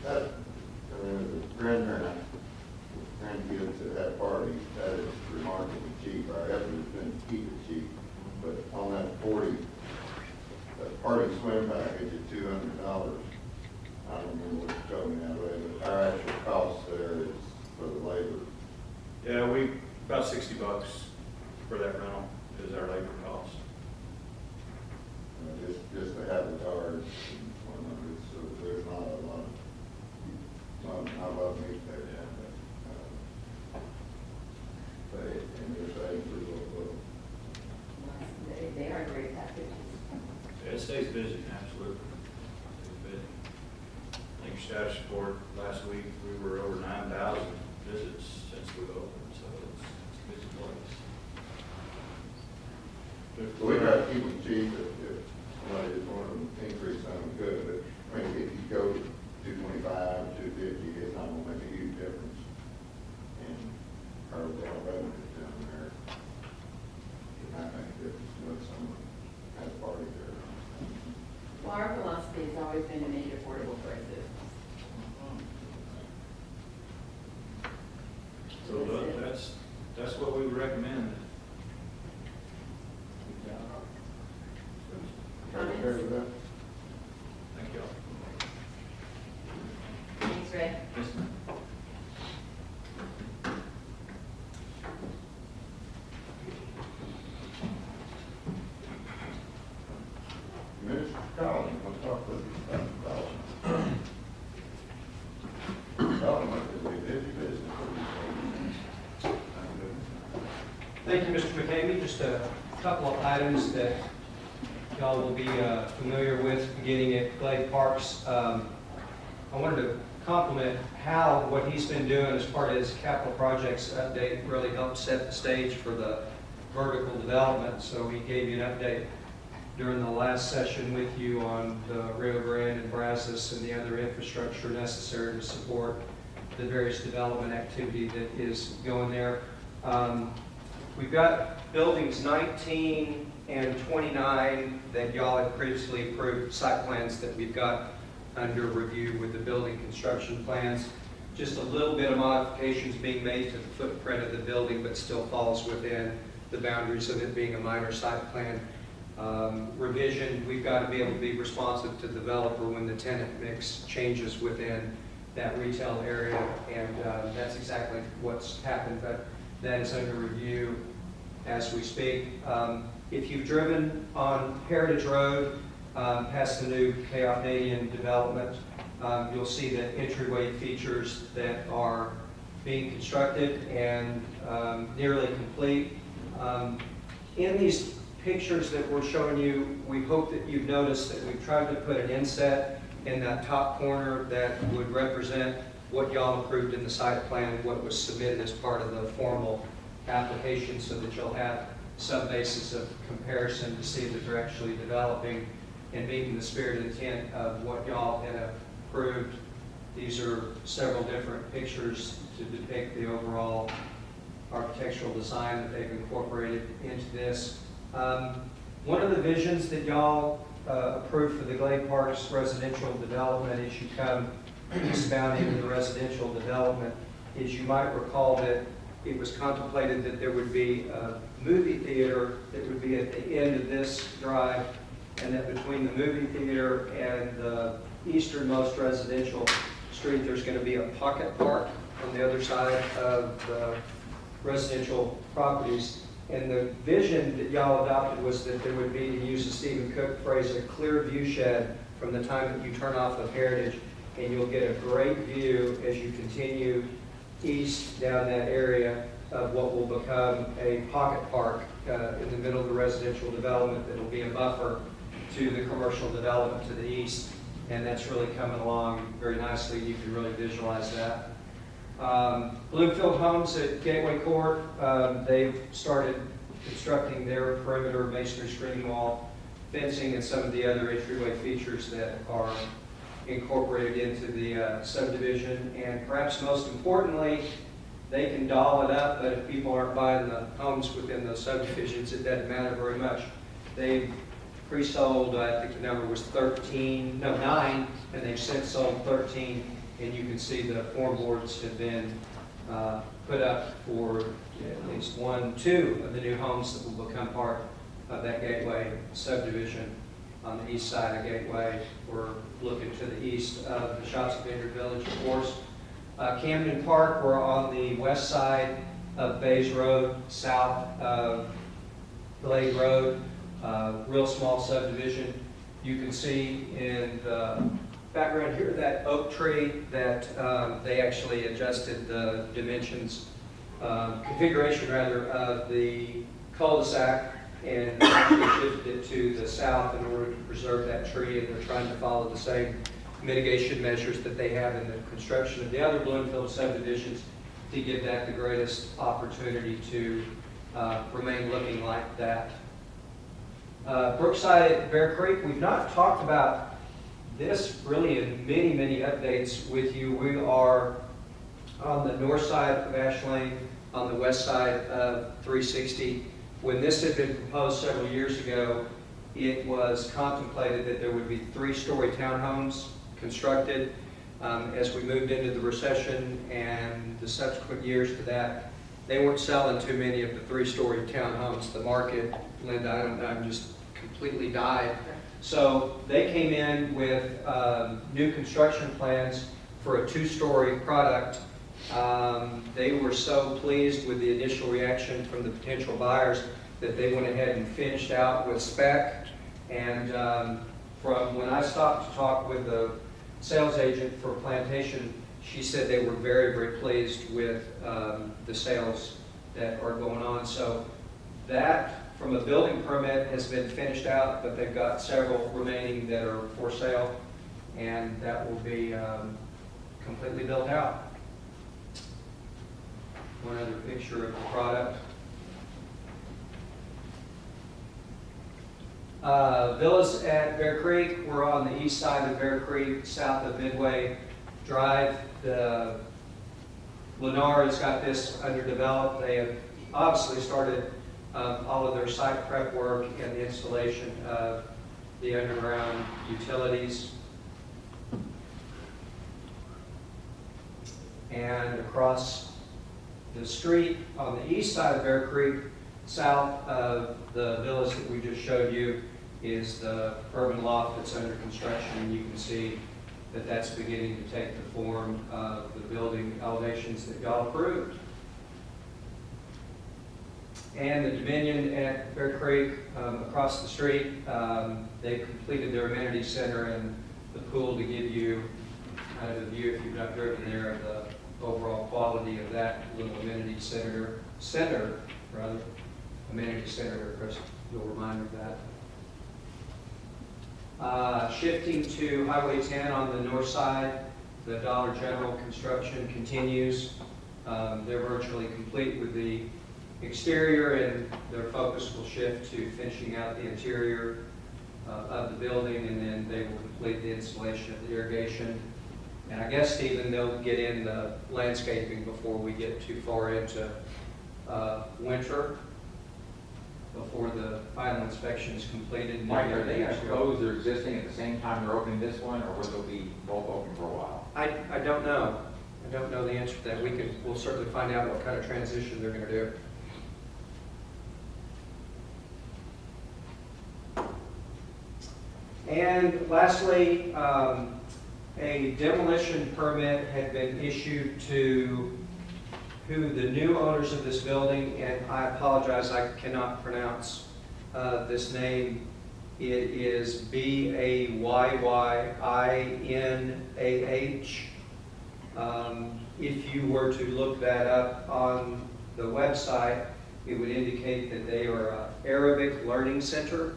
That, I mean, the grandkids at that party, that is remarkably cheap. Our effort has been to keep it cheap. But on that 40, that party swim package at $200, I don't remember what you told me that way, but our actual cost there is for the labor. Yeah, about $60 for that rental is our labor cost. Just to have the guards and whatnot, so there's not a lot of meat there. And you're saying pretty little. They are great packages. Yeah, it stays busy, absolutely. Stays busy. I think your status report last week, we were over 9,000 visits since we've opened, so it's a busy place. We try to keep them cheap if somebody just wanted to increase something good, but I mean, if you go to 225, 250, it's not gonna make a huge difference in our overall revenues down there. It might make a difference when someone has a party there. Well, our philosophy has always been to make it affordable for our citizens. So that's what we would recommend. Comments? Fair with that? Thank you all. Thanks, Ray. Yes, ma'am. Mr. Collins, want to talk with you about Collins? Collins is a busy business. Thank you, Mr. McCamey. Just a couple of items that y'all will be familiar with beginning at Glade Parks. I wanted to compliment Hal, what he's been doing as part of his capital projects update really helped set the stage for the vertical development. So he gave you an update during the last session with you on the Rio Grande and Brazos and the other infrastructure necessary to support the various development activity that is going there. We've got buildings 19 and 29 that y'all had previously approved, site plans that we've got under review with the building construction plans. Just a little bit of modifications being made to the footprint of the building, but still falls within the boundaries of it being a minor site plan revision. We've got to be able to be responsive to the developer when the tenant mix changes within that retail area, and that's exactly what's happened, but that is under review as we speak. If you've driven on Heritage Road past the new Canadian development, you'll see the entryway features that are being constructed and nearly complete. In these pictures that we're showing you, we hope that you've noticed that we've tried to put an inset in that top corner that would represent what y'all approved in the site plan, what was submitted as part of the formal application, so that you'll have some basis of comparison to see that they're actually developing and meeting the spirit and intent of what y'all had approved. These are several different pictures to depict the overall architectural design that they've incorporated into this. One of the visions that y'all approved for the Glade Parks residential development as you come eastbound into the residential development is, you might recall that it was contemplated that there would be a movie theater that would be at the end of this drive, and that between the movie theater and the easternmost residential street, there's going to be a pocket park on the other side of the residential properties. And the vision that y'all adopted was that there would be, to use the Stephen Cook phrase, a clear view shed from the time that you turn off of Heritage, and you'll get a great view as you continue east down that area of what will become a pocket park in the middle of the residential development that will be a buffer to the commercial development to the east. And that's really coming along very nicely. You can really visualize that. Bloomfield Homes at Gateway Court, they've started constructing their perimeter masonry screening wall, fencing, and some of the other entryway features that are incorporated into the subdivision. And perhaps most importantly, they can doll it up, but if people aren't buying the homes within those subdivisions, it doesn't matter very much. They've pre-sold, I think the number was 9, and they've since sold 13. And you can see the form boards have been put up for at least 2 of the new homes that will become part of that Gateway subdivision on the east side of Gateway. We're looking to the east of the Shops at Vineyard Village, of course. Camden Park, we're on the west side of Bays Road, south of Glade Road, real small subdivision. You can see in the background here that oak tree that they actually adjusted the dimensions, configuration rather, of the cul-de-sac and actually shifted it to the south in order to preserve that tree, and they're trying to follow the same mitigation measures that they have in the construction of the other Bloomfield subdivisions to give that the greatest opportunity to remain looking like that. Brookside at Bear Creek, we've not talked about this really in many updates with you. We are on the north side of Ash Lane, on the west side of 360. When this had been proposed several years ago, it was contemplated that there would be 3-story townhomes constructed. As we moved into the recession and the subsequent years to that, they weren't selling too many of the 3-story townhomes. The market, Linda, I don't know, just completely died. So they came in with new construction plans for a 2-story product. They were so pleased with the initial reaction from the potential buyers that they went ahead and finished out with spec. And from when I stopped to talk with the sales agent for Plantation, she said they were very pleased with the sales that are going on. So that, from a building permit, has been finished out, but they've got several remaining that are for sale, and that will be completely built out. One other picture of the product. Villas at Bear Creek, we're on the east side of Bear Creek, south of Midway Drive. The Lennar has got this underdeveloped. They have obviously started all of their site prep work and the installation of the underground utilities. And across the street on the east side of Bear Creek, South of the villas that we just showed you is the urban loft that's under construction, and you can see that that's beginning to take the form of the building elevations that y'all approved. And the Dominion at Bear Creek, across the street, they've completed their amenity center and the pool to give you kind of a view, if you've not driven there, of the overall quality of that little amenity center, amenity center, Chris, you'll remind me of that. Shifting to Highway 10 on the north side, the Dollar General construction continues. They're virtually complete with the exterior, and their focus will shift to finishing out the interior of the building, and then they will complete the installation of the irrigation. And I guess, Stephen, they'll get in the landscaping before we get too far into winter, before the final inspection is completed. And Mike, are they going to close their existing at the same time they're opening this one, or will they be both open for a while? I don't know. I don't know the answer to that. We'll certainly find out what kind of transition they're going to do. And lastly, a demolition permit had been issued to the new owners of this building, and I apologize, I cannot pronounce this name. It is Bayyinah. If you were to look that up on the website, it would indicate that they are an Arabic learning center.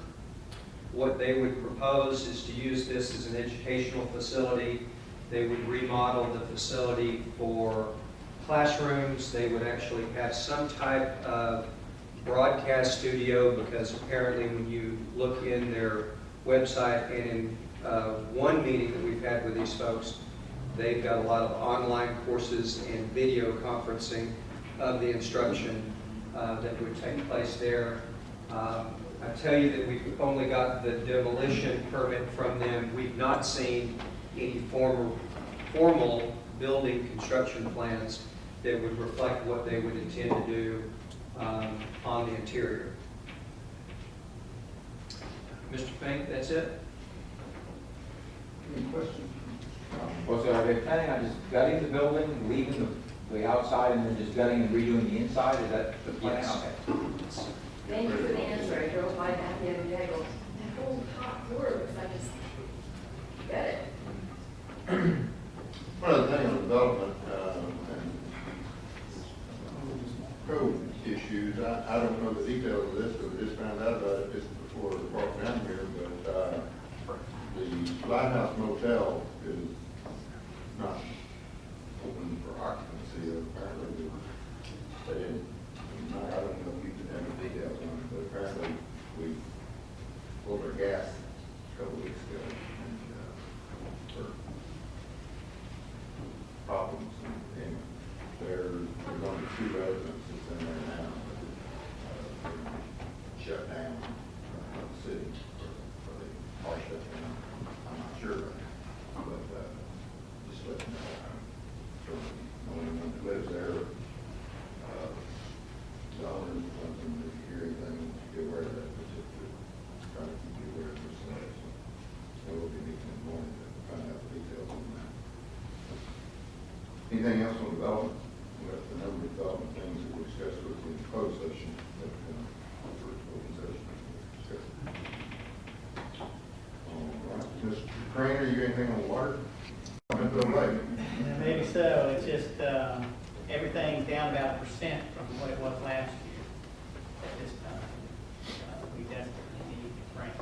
What they would propose is to use this as an educational facility. They would remodel the facility for classrooms. They would actually have some type of broadcast studio, because apparently when you look in their website, and in one meeting that we've had with these folks, they've got a lot of online courses and video conferencing of the instruction that would take place there. I tell you that we've only got the demolition permit from them. We've not seen any formal building construction plans that would reflect what they would intend to do on the interior. Mr. Fink, that's it? Any questions? Well, so are they planning on just gutting the building, leaving the outside, and then just gutting and redoing the inside? Is that the plan? Yes. Okay. Thank you for the answer. I drove by that the other day, I go, that whole top floor looks like it's, get it. One of the things on development and code issues, I don't know the details of this, but I just found out about it just before I walked down here, but the Lighthouse Motel is not open for occupancy, apparently. I don't know if you can have the details on it, but apparently we pulled our gas a couple weeks ago, and for problems, and there's only 2 residents that's in there now, but shut down the city, or they are shut down. I'm not sure, but just let me know. I'm sure no one that lives there, the owners, something, if you hear anything, be aware of that, but just to try to keep you aware of this. So we'll be meeting in the morning to find out the details on that. Anything else on development? We have the number of development things that we discussed with you in closed session, but for open session. All right, Mr. Craner, you got anything on water? Yeah, maybe so. It's just everything's down about 1% from what it was last year at this time. We desperately need rain.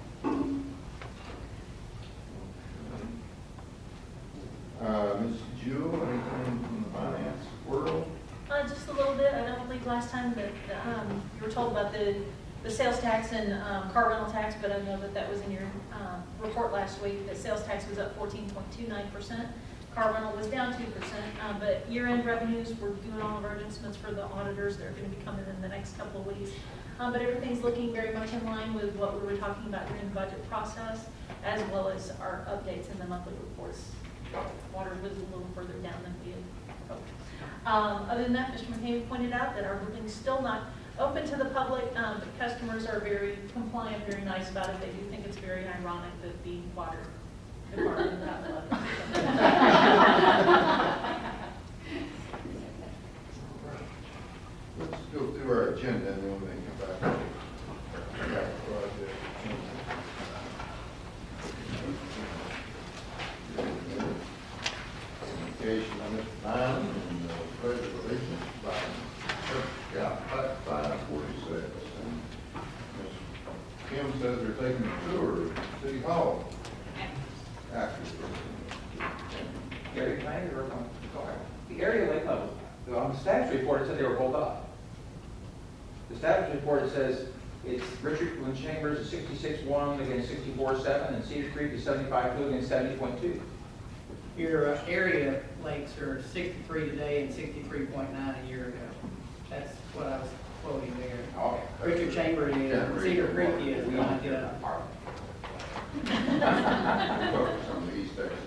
Ms. Jewell, anything from the finance world? Just a little bit. I don't believe last time that you were told about the sales tax and car rental tax, but I know that that was in your report last week. The sales tax was up 14.29%. Car rental was down 2%, but year-end revenues, we're doing all of our adjustments for the auditors. They're going to be coming in the next couple of weeks. But everything's looking very much in line with what we were talking about during the budget process, as well as our updates in the monthly reports. Water was a little further down than we had hoped. Other than that, Mr. McCabe pointed out that our building's still not open to the public, but customers are very compliant, very nice about it. They do think it's very ironic that the water department got blood. Let's go through our agenda and then we can get back to the capital project. Communication on Mr. Bynum and pledge of allegiance by Scout Pack 546. And Ms. Kim says they're taking a tour of City Hall after this. Gary, can I interrupt one? The area lake level, on the status report, it said they were pulled up. The status report, it says it's Richard Lynn Chambers is 66.1 against 64.7, and Cedar Creek is 75.2 against 70.2. Your area lakes are 63 today and 63.9 a year ago. That's what I was quoting there. Okay. Richard Chambers is, Cedar Creek is, not, Focus on the East Texas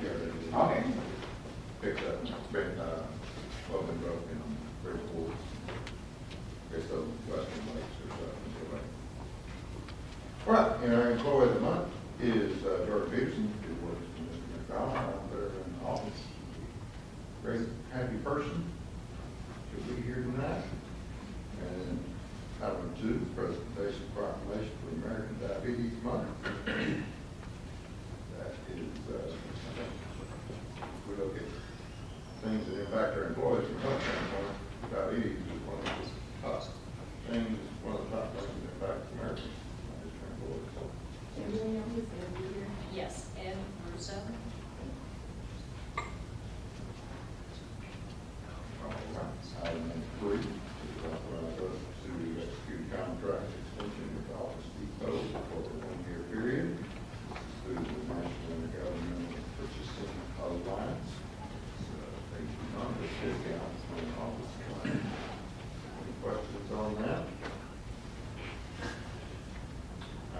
area. Okay. Picks up, Logan Brook and Bridgeport. Guess those western lakes or something. All right, and our employee of the month is George Peterson, who works for Mr. McDonald out there in the office. Great, happy person. She'll be here tonight. And item 2, presentation proclamation for American Diabetes Month. That is, we look at things that impact our employees from health standpoint. Diabetes is one of the top things, one of the top things that impacts Americans, not just our employees. Yes, and Russo. All right, item number 3 is authorize us to execute contract extension with Office Depot for a 1-year period. This is through the National Intergovernmental Purchasing Alliance. They do not discount on office supplies. Any questions on that?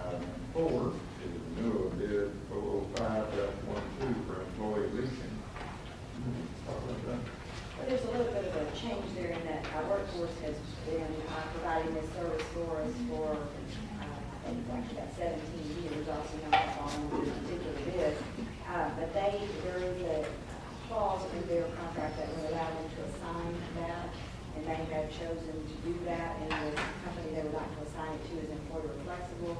Item 4 is renewal of bid 005-12 for employee leasing. Talk about that. Well, there's a little bit of a change there in that our workforce has been providing this service for us for, I think it's actually about 17 years, also not that long on this particular bid. But there is a clause in their contract that would allow them to assign that, and they have chosen to do that, and the company they would like to assign it to is Employer Flexible.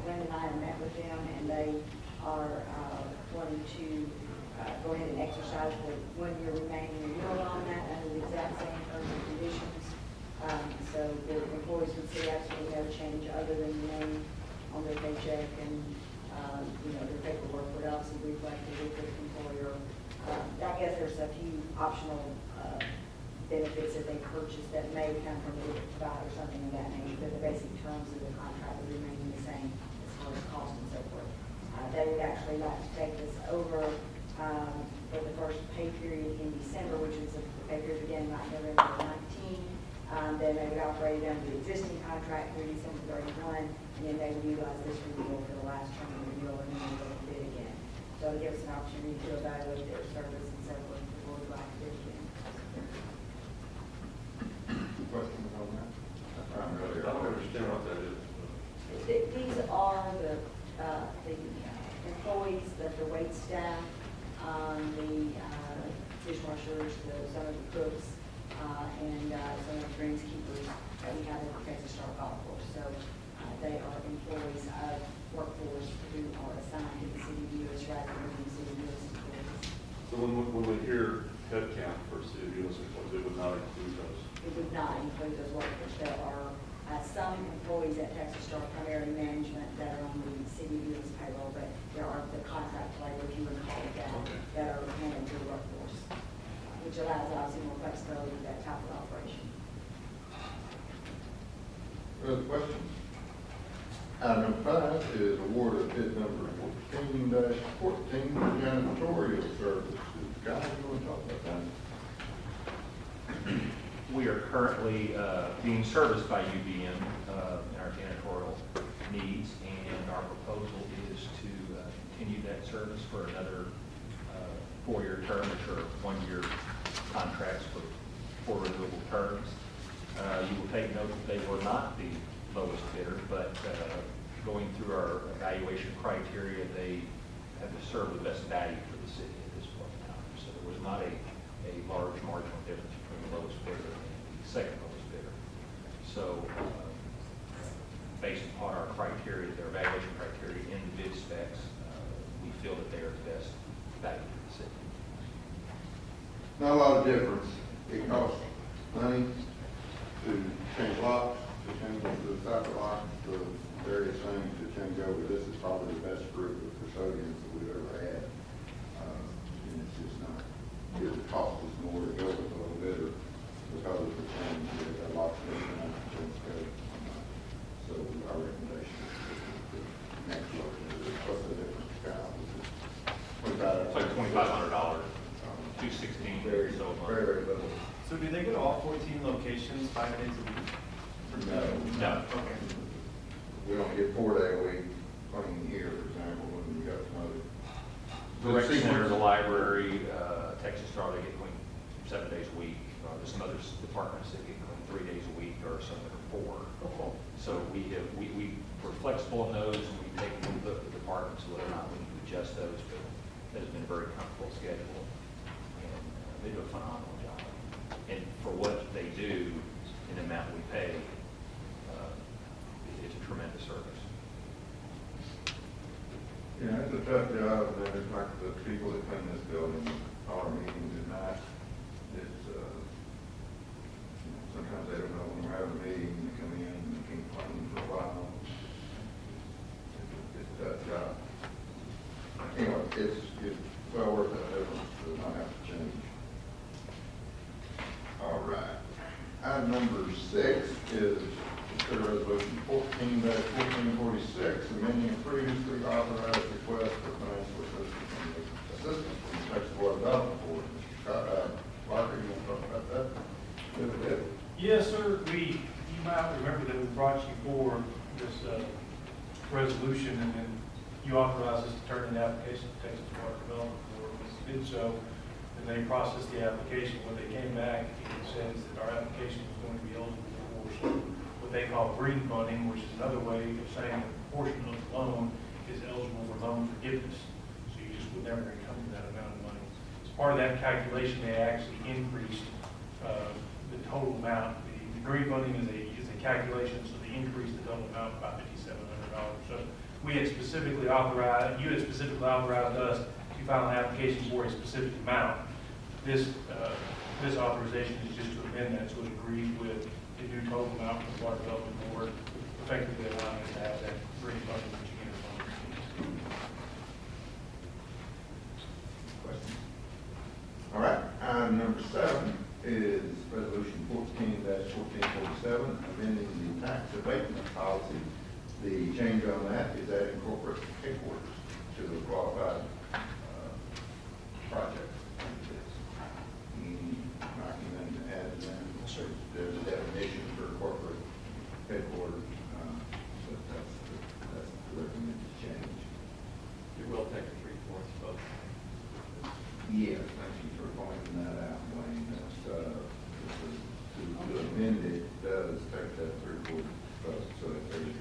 Brenda and I have met with them, and they are wanting to go ahead and exercise the 1-year remaining renewal on that under the exact same terms and conditions. So the employees would see absolutely no change other than the name on their paycheck and, their paperwork would obviously reflect the different employer. I guess there's a few optional benefits that they purchase that may come from a different provider or something of that nature, but the basic terms of the contract would remain the same as far as cost and so forth. They would actually like to take this over for the first pay period in December, which is the pay period beginning like November 19. Then they would operate under the existing contract through December 31, and then they would utilize this renewal for the last term of the renewal, and then they would bid again. So it gives us an opportunity to evaluate their service and so forth before we like to bid again. Questions on that? I don't understand what that is. These are the employees, the wait staff, the dishwashers, some of the cooks, and some of the greenskeepers that we have in the Texas Star Golf Course. So they are employees of workforce who are assigned to the city of Euless rather than the city of Euless employees. So when we hear headcount for city of Euless employees, it would not include those? It would not include those workers. There are some employees at Texas Star, primarily management, that are on the city of Euless payroll, but there are the contract labor, if you would call it that, that are handled through the workforce, which allows obviously more flexibility with that type of operation. Other questions? Item number 5 is award of bid number 14-14 for janitorial services. Guys, you want to talk about that? We are currently being serviced by UBM in our janitorial needs, and our proposal is to continue that service for another 4-year term, which are 1-year contracts for 4 renewable terms. You will take note that they were not the lowest bidder, but going through our evaluation criteria, they have to serve the best value for the city at this point in time. So there was not a large marginal difference between the lowest bidder and the second lowest bidder. So based upon our criteria, their evaluation criteria in the bid specs, we feel that they are the best value for the city. Not a lot of difference. It costs money to change locks, to change the socket locks, the various things to change over. This is probably the best group of custodians that we've ever had. And it's just not, it would cost us more to go with a little bit because of the change that a lot of things code. So our recommendation is the next look. What's the difference, Kyle? It's like $2,500, $216. Very, so much. very, very little. So do they go to all 14 locations 5 days a week? No. Okay. We don't get 4-day-a-week cleaning here, for example, when we got some other. The rec center, the library, Texas Star, they get cleaned 7 days a week. There's some other departments that get cleaned 3 days a week, or some that are 4. So we're flexible in those, and we take a look at the departments, whether or not we need to adjust those, but that has been a very comfortable schedule. And they do a phenomenal job. And for what they do and the amount we pay, it's a tremendous service. Yeah, it's a tough job, and it's like the people that clean this building, all our meetings at night, it's, sometimes they don't know when we're having a meeting, and they come in and they can't clean for a while. It's a tough job. Anyway, it's well worth that difference to not have to change. All right. Item number 6 is consider resolution 14-1446, amending a previously authorized request for financial assistance from the Texas Water Development Board. Mr. Walker, you want to talk about that? Yes, sir. You might remember that we brought you forward this resolution, and then you authorized us to turn in the application to Texas Water Development Board. We did so, and they processed the application. When they came back, it says that our application was going to be eligible for what they call green funding, which is another way of saying that a portion of the loan is eligible for loan forgiveness. So you just would never encumber that amount of money. As part of that calculation, they actually increased the total amount. The green funding is a calculation, so they increased the total amount by $5,700. So we had specifically authorized, you had specifically authorized us to file an application for a specific amount. This authorization is just to amend that so it agrees with the new total amount from the Water Development Board, effectively allowing us to have that green funding, which again is on. Questions? All right. Item number 7 is resolution 14-1447, amending the tax abatement policy. The change on that is adding corporate headquarters to the qualified project. I can add them. There's a definition for corporate headquarters, but that's the recommended change. You will take a 3/4 vote. Yes, thank you for pointing that out, Wayne. That's, to amend it does take that 3/4 vote. So if there's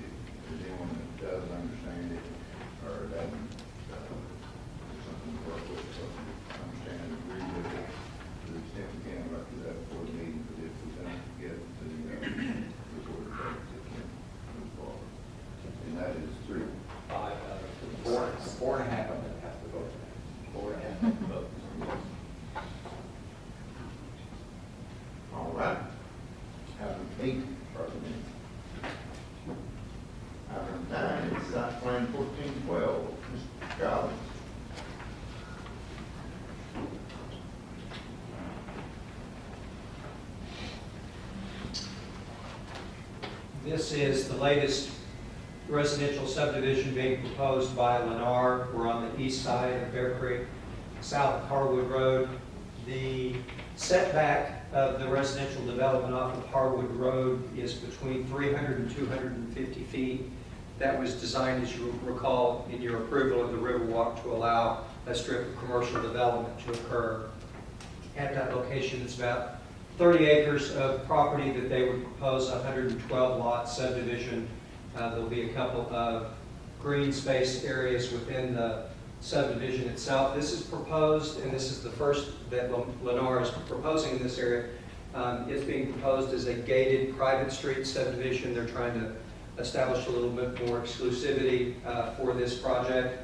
anyone that doesn't understand it or doesn't, there's something to work with, something to understand, agree with it, to the extent we can, right to that before the meeting, but if we don't get to the report of votes, it can move forward. And that is 3. 4.5 of them have to vote. 4.5 votes. All right. Item 8, President. Item 9 is site plan 1412, Mr. Collins. This is the latest residential subdivision being proposed by Lennar. We're on the east side of Bear Creek, south of Harwood Road. The setback of the residential development off of Harwood Road is between 300 and 250 feet. That was designed, as you recall, in your approval of the Riverwalk to allow a strip of commercial development to occur at that location. It's about 30 acres of property that they would propose, 112 lot subdivision. There'll be a couple of green space areas within the subdivision itself. This is proposed, and this is the first that Lennar is proposing in this area. It's being proposed as a gated private street subdivision. They're trying to establish a little bit more exclusivity for this project.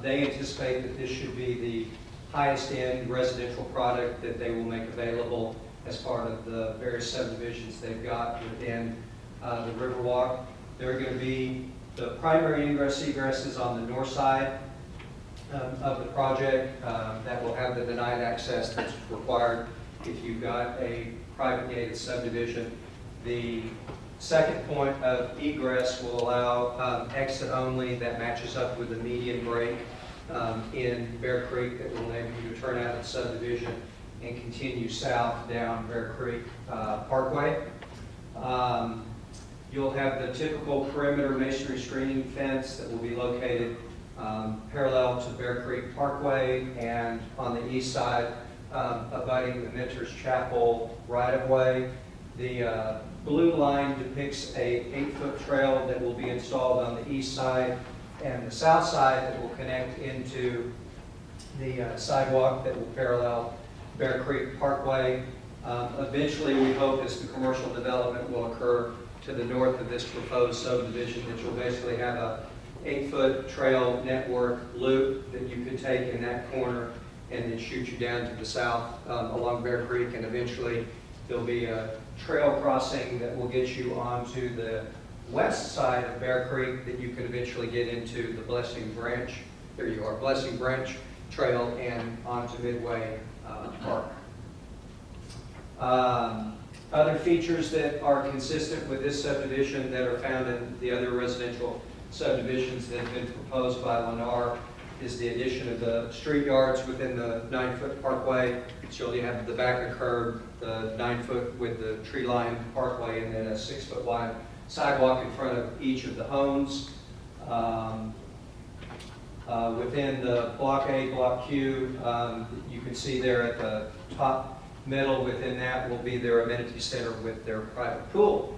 They anticipate that this should be the highest end residential product that they will make available as part of the various subdivisions they've got within the Riverwalk. They're going to be, the primary ingress egress is on the north side of the project. That will have the denied access that's required if you've got a private gated subdivision. The second point of egress will allow exit only that matches up with the median break in Bear Creek that will enable you to turn out of the subdivision and continue south down Bear Creek Parkway. You'll have the typical perimeter masonry screening fence that will be located parallel to Bear Creek Parkway and on the east side abutting the Mentor's Chapel right-of-way. The blue line depicts a 8-foot trail that will be installed on the east side, and the south side that will connect into the sidewalk that will parallel Bear Creek Parkway. Eventually, we hope as the commercial development will occur to the north of this proposed subdivision, that you'll basically have a 8-foot trail network loop that you could take in that corner and then shoot you down to the south along Bear Creek, and eventually there'll be a trail crossing that will get you onto the west side of Bear Creek that you could eventually get into the Blessing Branch. There you are, Blessing Branch Trail and onto Midway Park. Other features that are consistent with this subdivision that are found in the other residential subdivisions that have been proposed by Lennar is the addition of the street yards within the 9-foot parkway. So you have the back of curb, the 9-foot with the tree line parkway, and then a 6-foot wide sidewalk in front of each of the homes. Within the Block A, Block Q, you can see there at the top middle within that will be their amenity center with their private pool.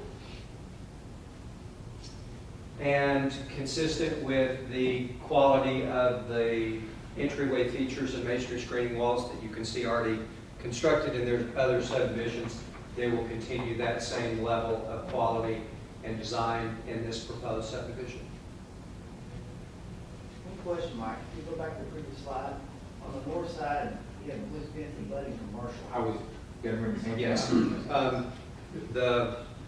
And consistent with the quality of the entryway features and masonry screening walls that you can see already constructed in their other subdivisions, they will continue that same level of quality and design in this proposed subdivision. One question, Mike, if you go back to the previous slide, on the north side, you have wood fence and budding commercial. I was going to bring the same. Yes.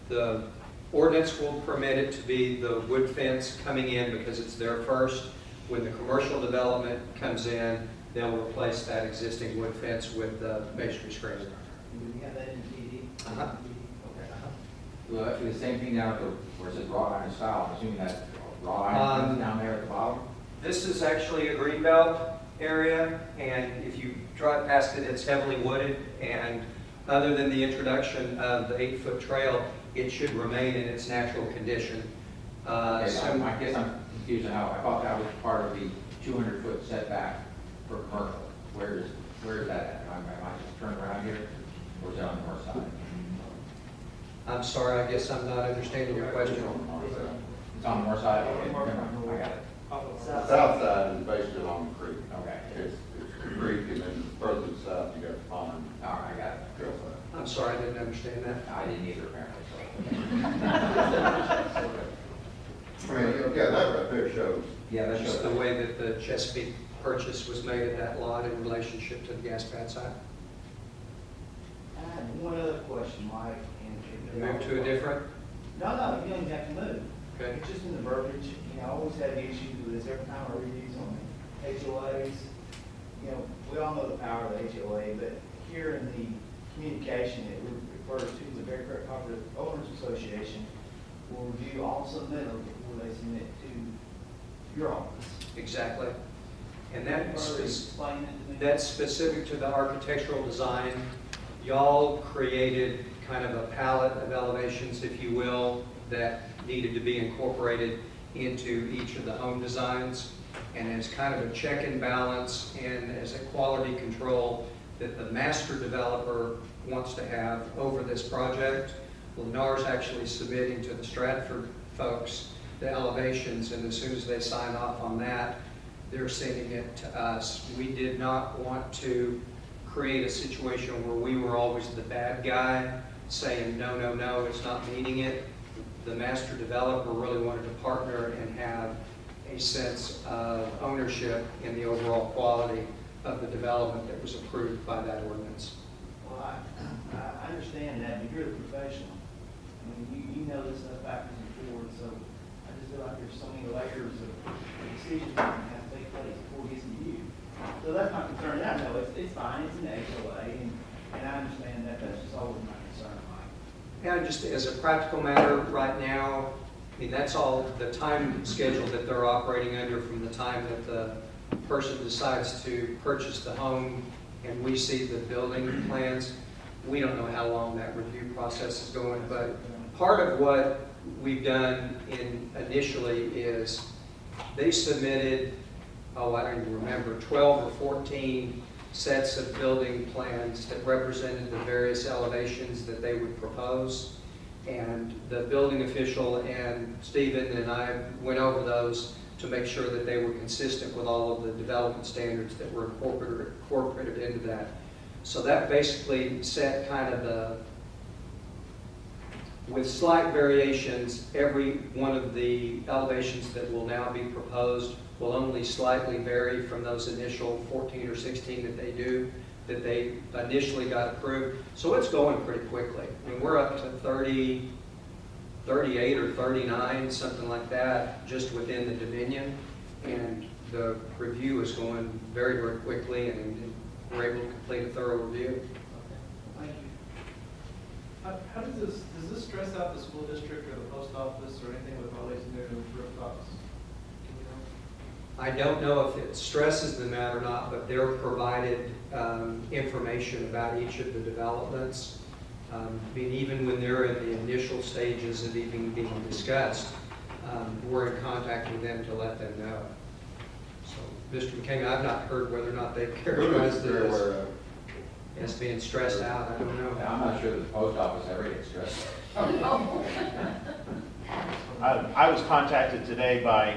The ordinance will permit it to be the wood fence coming in because it's there first. When the commercial development comes in, they'll replace that existing wood fence with the masonry screening. Do we have that in PD? Uh-huh. Okay. Well, actually, the same thing down at the, where it says wrought iron style, I'm assuming that wrought iron is down there at the bottom? This is actually a greenbelt area, and if you drive past it, it's heavily wooded, and other than the introduction of the 8-foot trail, it should remain in its natural condition. Okay, so I guess I'm confused on how, I thought that was part of the 200-foot setback for commercial. Where is that at? Am I just turned around here, or is it on the north side? I'm sorry, I guess I'm not understanding your question. It's on the north side? Okay, never mind. I got it. The south side is basically along the creek. Okay. It's the creek, and then further to the south, you got the pond. All right, I got it. Trail side. I'm sorry, I didn't understand that. I didn't either, apparently. I mean, yeah, that right there shows. Yeah, that's Just just the way that the Chesapeake purchase was made at that lot in relationship to the gas pad side. I have one other question, Mike. and- Move to a different? No, you don't even have to move. Okay. It's just in the verbiage, you know, I always have issues with this every time I read these on HOAs. You know, we all know the power of the HOA, but here in the communication, it refers to the Bear Creek Cooperative Owners Association will review all submittals before they submit to your office. Exactly. And Can you that further is, explain that to me? that's specific to the architectural design. Y'all created kind of a palette of elevations, if you will, that needed to be incorporated into each of the home designs. And as kind of a check and balance and as a quality control, that the master developer wants to have over this project. Lennar's actually submitting to the Stratford folks the elevations, and as soon as they sign off on that, they're sending it to us. We did not want to create a situation where we were always the bad guy saying, no, no, no, it's not meeting it. The master developer really wanted to partner and have a sense of ownership in the overall quality of the development that was approved by that ordinance. Well, I understand that, but you're the professional. I mean, you know this stuff backwards and forwards, so I just feel like there's so many layers of decisions that have to take place before it gets to you. So that's my concern. I know it's fine, it's an HOA, and I understand that, that's just always my concern, Mike. And just as a practical matter, right now, I mean, that's all the time schedule that they're operating under from the time that the person decides to purchase the home and we see the building plans. We don't know how long that review process is going, but part of what we've done initially is they submitted, oh, I don't even remember, 12 or 14 sets of building plans that represented the various elevations that they would propose. And the building official and Stephen and I went over those to make sure that they were consistent with all of the development standards that were incorporated into that. So that basically set kind of the, with slight variations, every one of the elevations that will now be proposed will only slightly vary from those initial 14 or 16 that they initially got approved. So it's going pretty quickly. I mean, we're up to 30, 38 or 39, something like that, just within the Dominion. And the review is going very, very quickly, and we're able to complete a thorough review. Thank you. How does this stress out the school district or the post office or anything with all these new rooftops? I don't know if it stresses them out or not, but they're provided information about each of the developments. I mean, even when they're in the initial stages of even being discussed, we're in contact with them to let them know. So, Mr. McCain, I've not heard whether or not they've characterized it as being stressed out. I don't know. I'm not sure that the post office ever gets stressed. I was contacted today by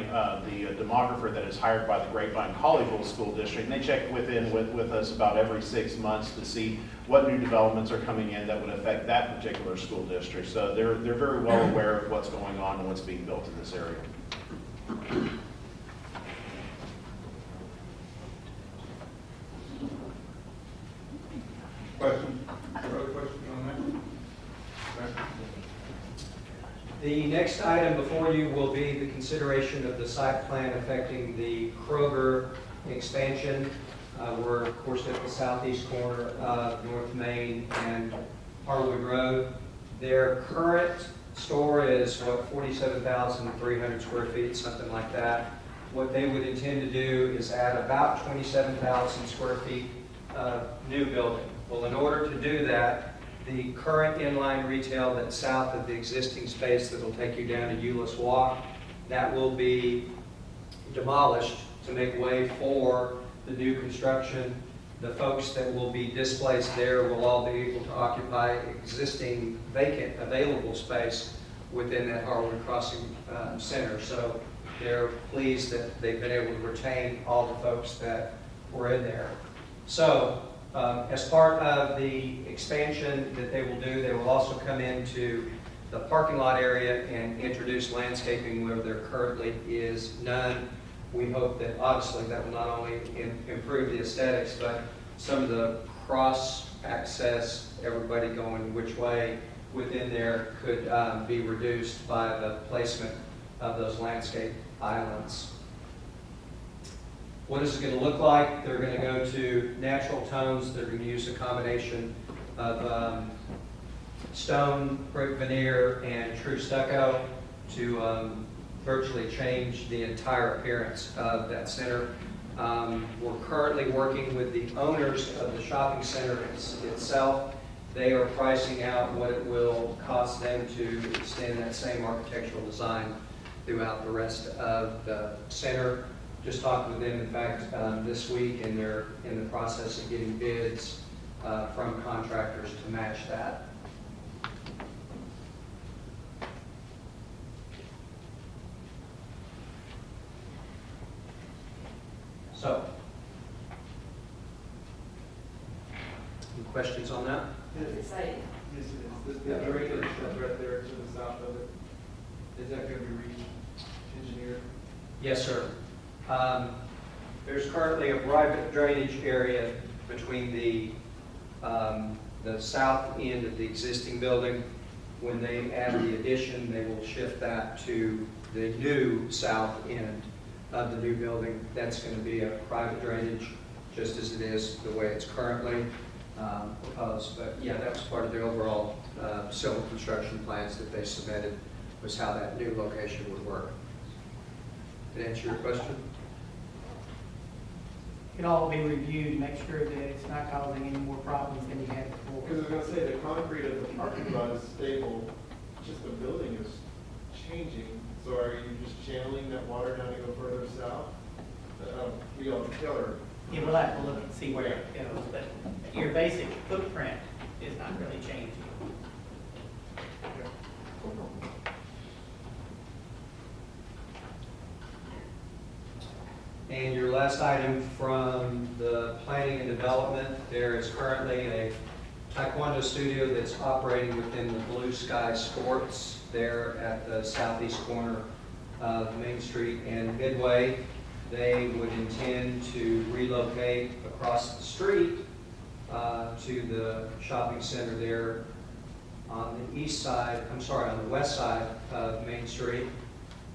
the demographer that is hired by the Grapevine Colleyville School District, and they check with us about every 6 months to see what new developments are coming in that would affect that particular school district. So they're very well aware of what's going on and what's being built in this area. Questions? Other questions on that? The next item before you will be the consideration of the site plan affecting the Kroger expansion. We're, of course, at the southeast corner of North Main and Harwood Road. Their current store is, what, 47,300 square feet, something like that. What they would intend to do is add about 27,000 square feet of new building. Well, in order to do that, the current inline retail that's south of the existing space that will take you down to Euless Walk, that will be demolished to make way for the new construction. The folks that will be displaced there will all be able to occupy existing vacant available space within that Harwood Crossing Center. So they're pleased that they've been able to retain all the folks that were in there. So as part of the expansion that they will do, they will also come into the parking lot area and introduce landscaping where there currently is none. We hope that obviously that will not only improve the aesthetics, but some of the cross access, everybody going which way within there could be reduced by the placement of those landscape islands. What is it going to look like? They're going to go to natural tones. They're going to use a combination of stone, brick veneer, and true stucco to virtually change the entire appearance of that center. We're currently working with the owners of the shopping center itself. They are pricing out what it will cost them to extend that same architectural design throughout the rest of the center. Just talked with them, in fact, this week, and they're in the process of getting bids from contractors to match that. So, any questions on that? It's exciting. Yes, it is. The drainage that's right there to the south of it, is that going to be re-engineered? Yes, sir. There's currently a private drainage area between the south end of the existing building. When they add the addition, they will shift that to the new south end of the new building. That's going to be a private drainage, just as it is the way it's currently proposed. But yeah, that was part of the overall civil construction plans that they submitted, was how that new location would work. Did that answer your question? It all be reviewed, make sure that it's not causing any more problems than you had before. Because I was going to say, the concrete of the parking lot is stable, just the building is changing. So are you just channeling that water down to go further south? We all together. Yeah, we'll have to look and see where it goes, but your basic footprint is not really changing. And your last item from the planning and development, there is currently a Taekwondo studio that's operating within the Blue Sky Sports there at the southeast corner of Main Street and Midway. They would intend to relocate across the street to the shopping center there on the east side, on the west side of Main Street,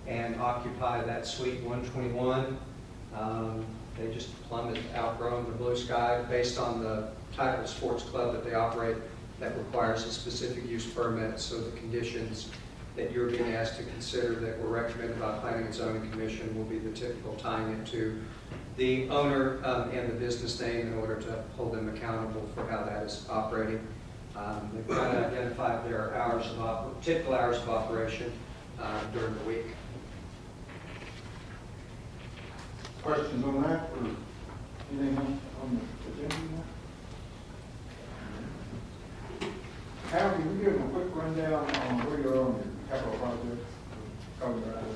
and occupy that suite 121. They just plummeted, outgrown the Blue Sky based on the type of sports club that they operate that requires a specific use permit. So the conditions that you're being asked to consider that were recommended by Planning and Zoning Commission will be the typical tying into the owner and the business name in order to hold them accountable for how that is operating. They've kind of identified their typical hours of operation during the week. Questions on that, or anything else on the agenda? Hal, can you give them a quick rundown on where you are on your capital projects? Cullen Drive?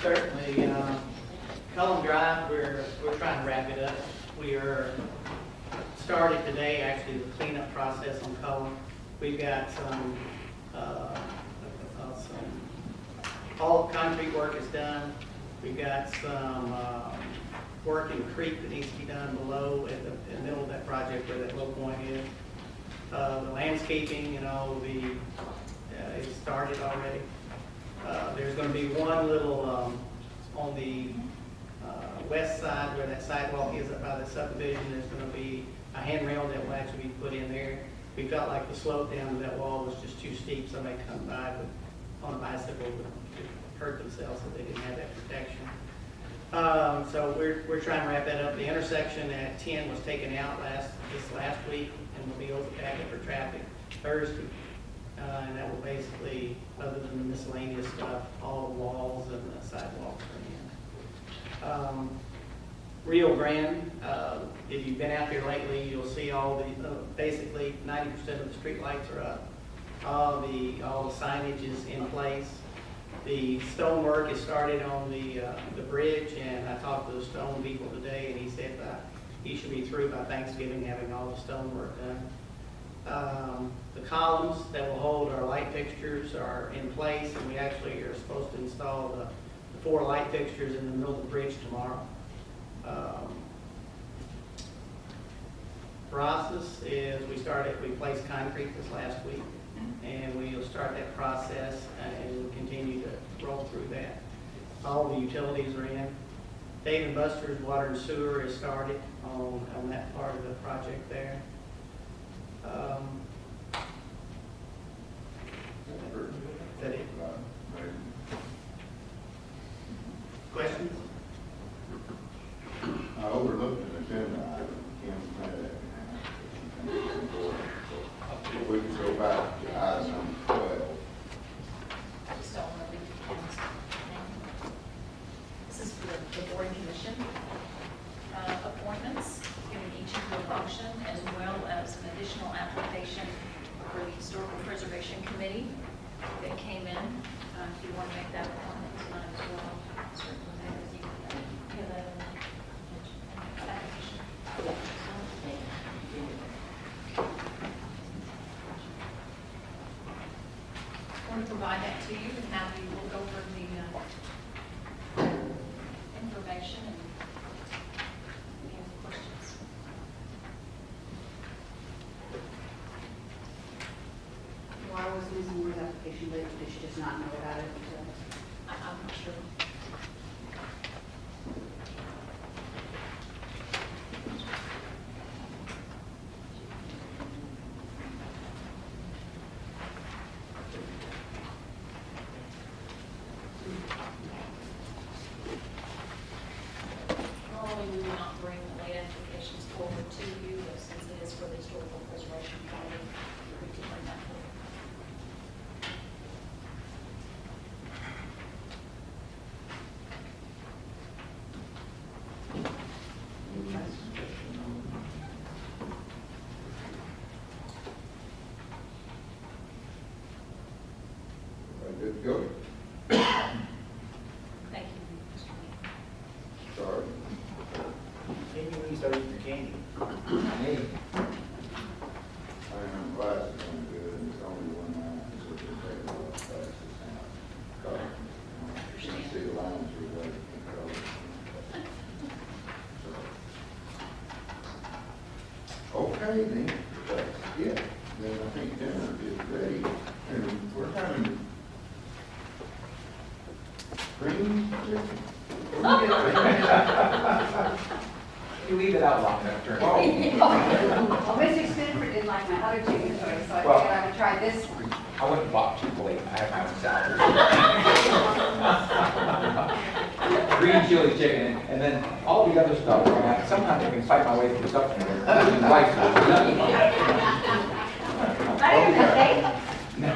Certainly, Cullen Drive, we're trying to wrap it up. We are started today, actually, the cleanup process on Cullen. We've got all concrete work is done. We've got some work in the creek that needs to be done below in the middle of that project where that low point is. The landscaping, is started already. There's going to be one little, on the west side where that sidewalk is up by the subdivision, there's going to be a handrail that will actually be put in there. We felt like the slope down to that wall was just too steep. Somebody come by on a bicycle would hurt themselves if they didn't have that protection. So we're trying to wrap that up. The intersection at 10 was taken out this last week and will be open back up for traffic Thursday. And that will basically, other than the miscellaneous stuff, all the walls and the sidewalks are in. Rio Grande, if you've been out there lately, you'll see all the, basically 90% of the street lights are up. All the signage is in place. The stonework is started on the bridge, and I talked to the stone people today, and he said that he should be through by Thanksgiving having all the stonework done. The columns that will hold our light fixtures are in place, and we actually are supposed to install the 4 light fixtures in the middle of the bridge tomorrow. Process is we placed concrete this last week, and we'll start that process and we'll continue to roll through that. All the utilities are in. Dave & Buster's Water and Sewer is started on that part of the project there. Is that it? Questions? I overlooked an agenda item, Kim's mad at me now. If we could go back to item number 12. Just don't want to leave Kim's name. This is for the board and commission appointments, giving each of you a function as well as committee that came in. If you want to make that one, it's not as well. Certainly, as you get that I want to provide that to you and have you look over the information and any questions. Laura was using the application, but did she just not know about it? I'm not sure. Normally, we would not bring the late applications forward to you, but since it is for the Historical Preservation Committee, we can bring that forward. Good to go. Thank you, Mr. Lee. Sorry. Maybe when you start eating your candy. I am glasses on good, and it's only one line, so it can take a lot of glasses out. You can see the lines are right in color. Okay, then, that's it. Then I think dinner is ready, and we're having green chicken. You leave it out long enough, turn. Well, Mr. Stanford didn't like my other chicken choice, so I Well- figured I would try this one. I wouldn't botch it, believe me, I have my own salad. Green chili chicken, and then all the other stuff, sometimes I can fight my way through something. I didn't think. No.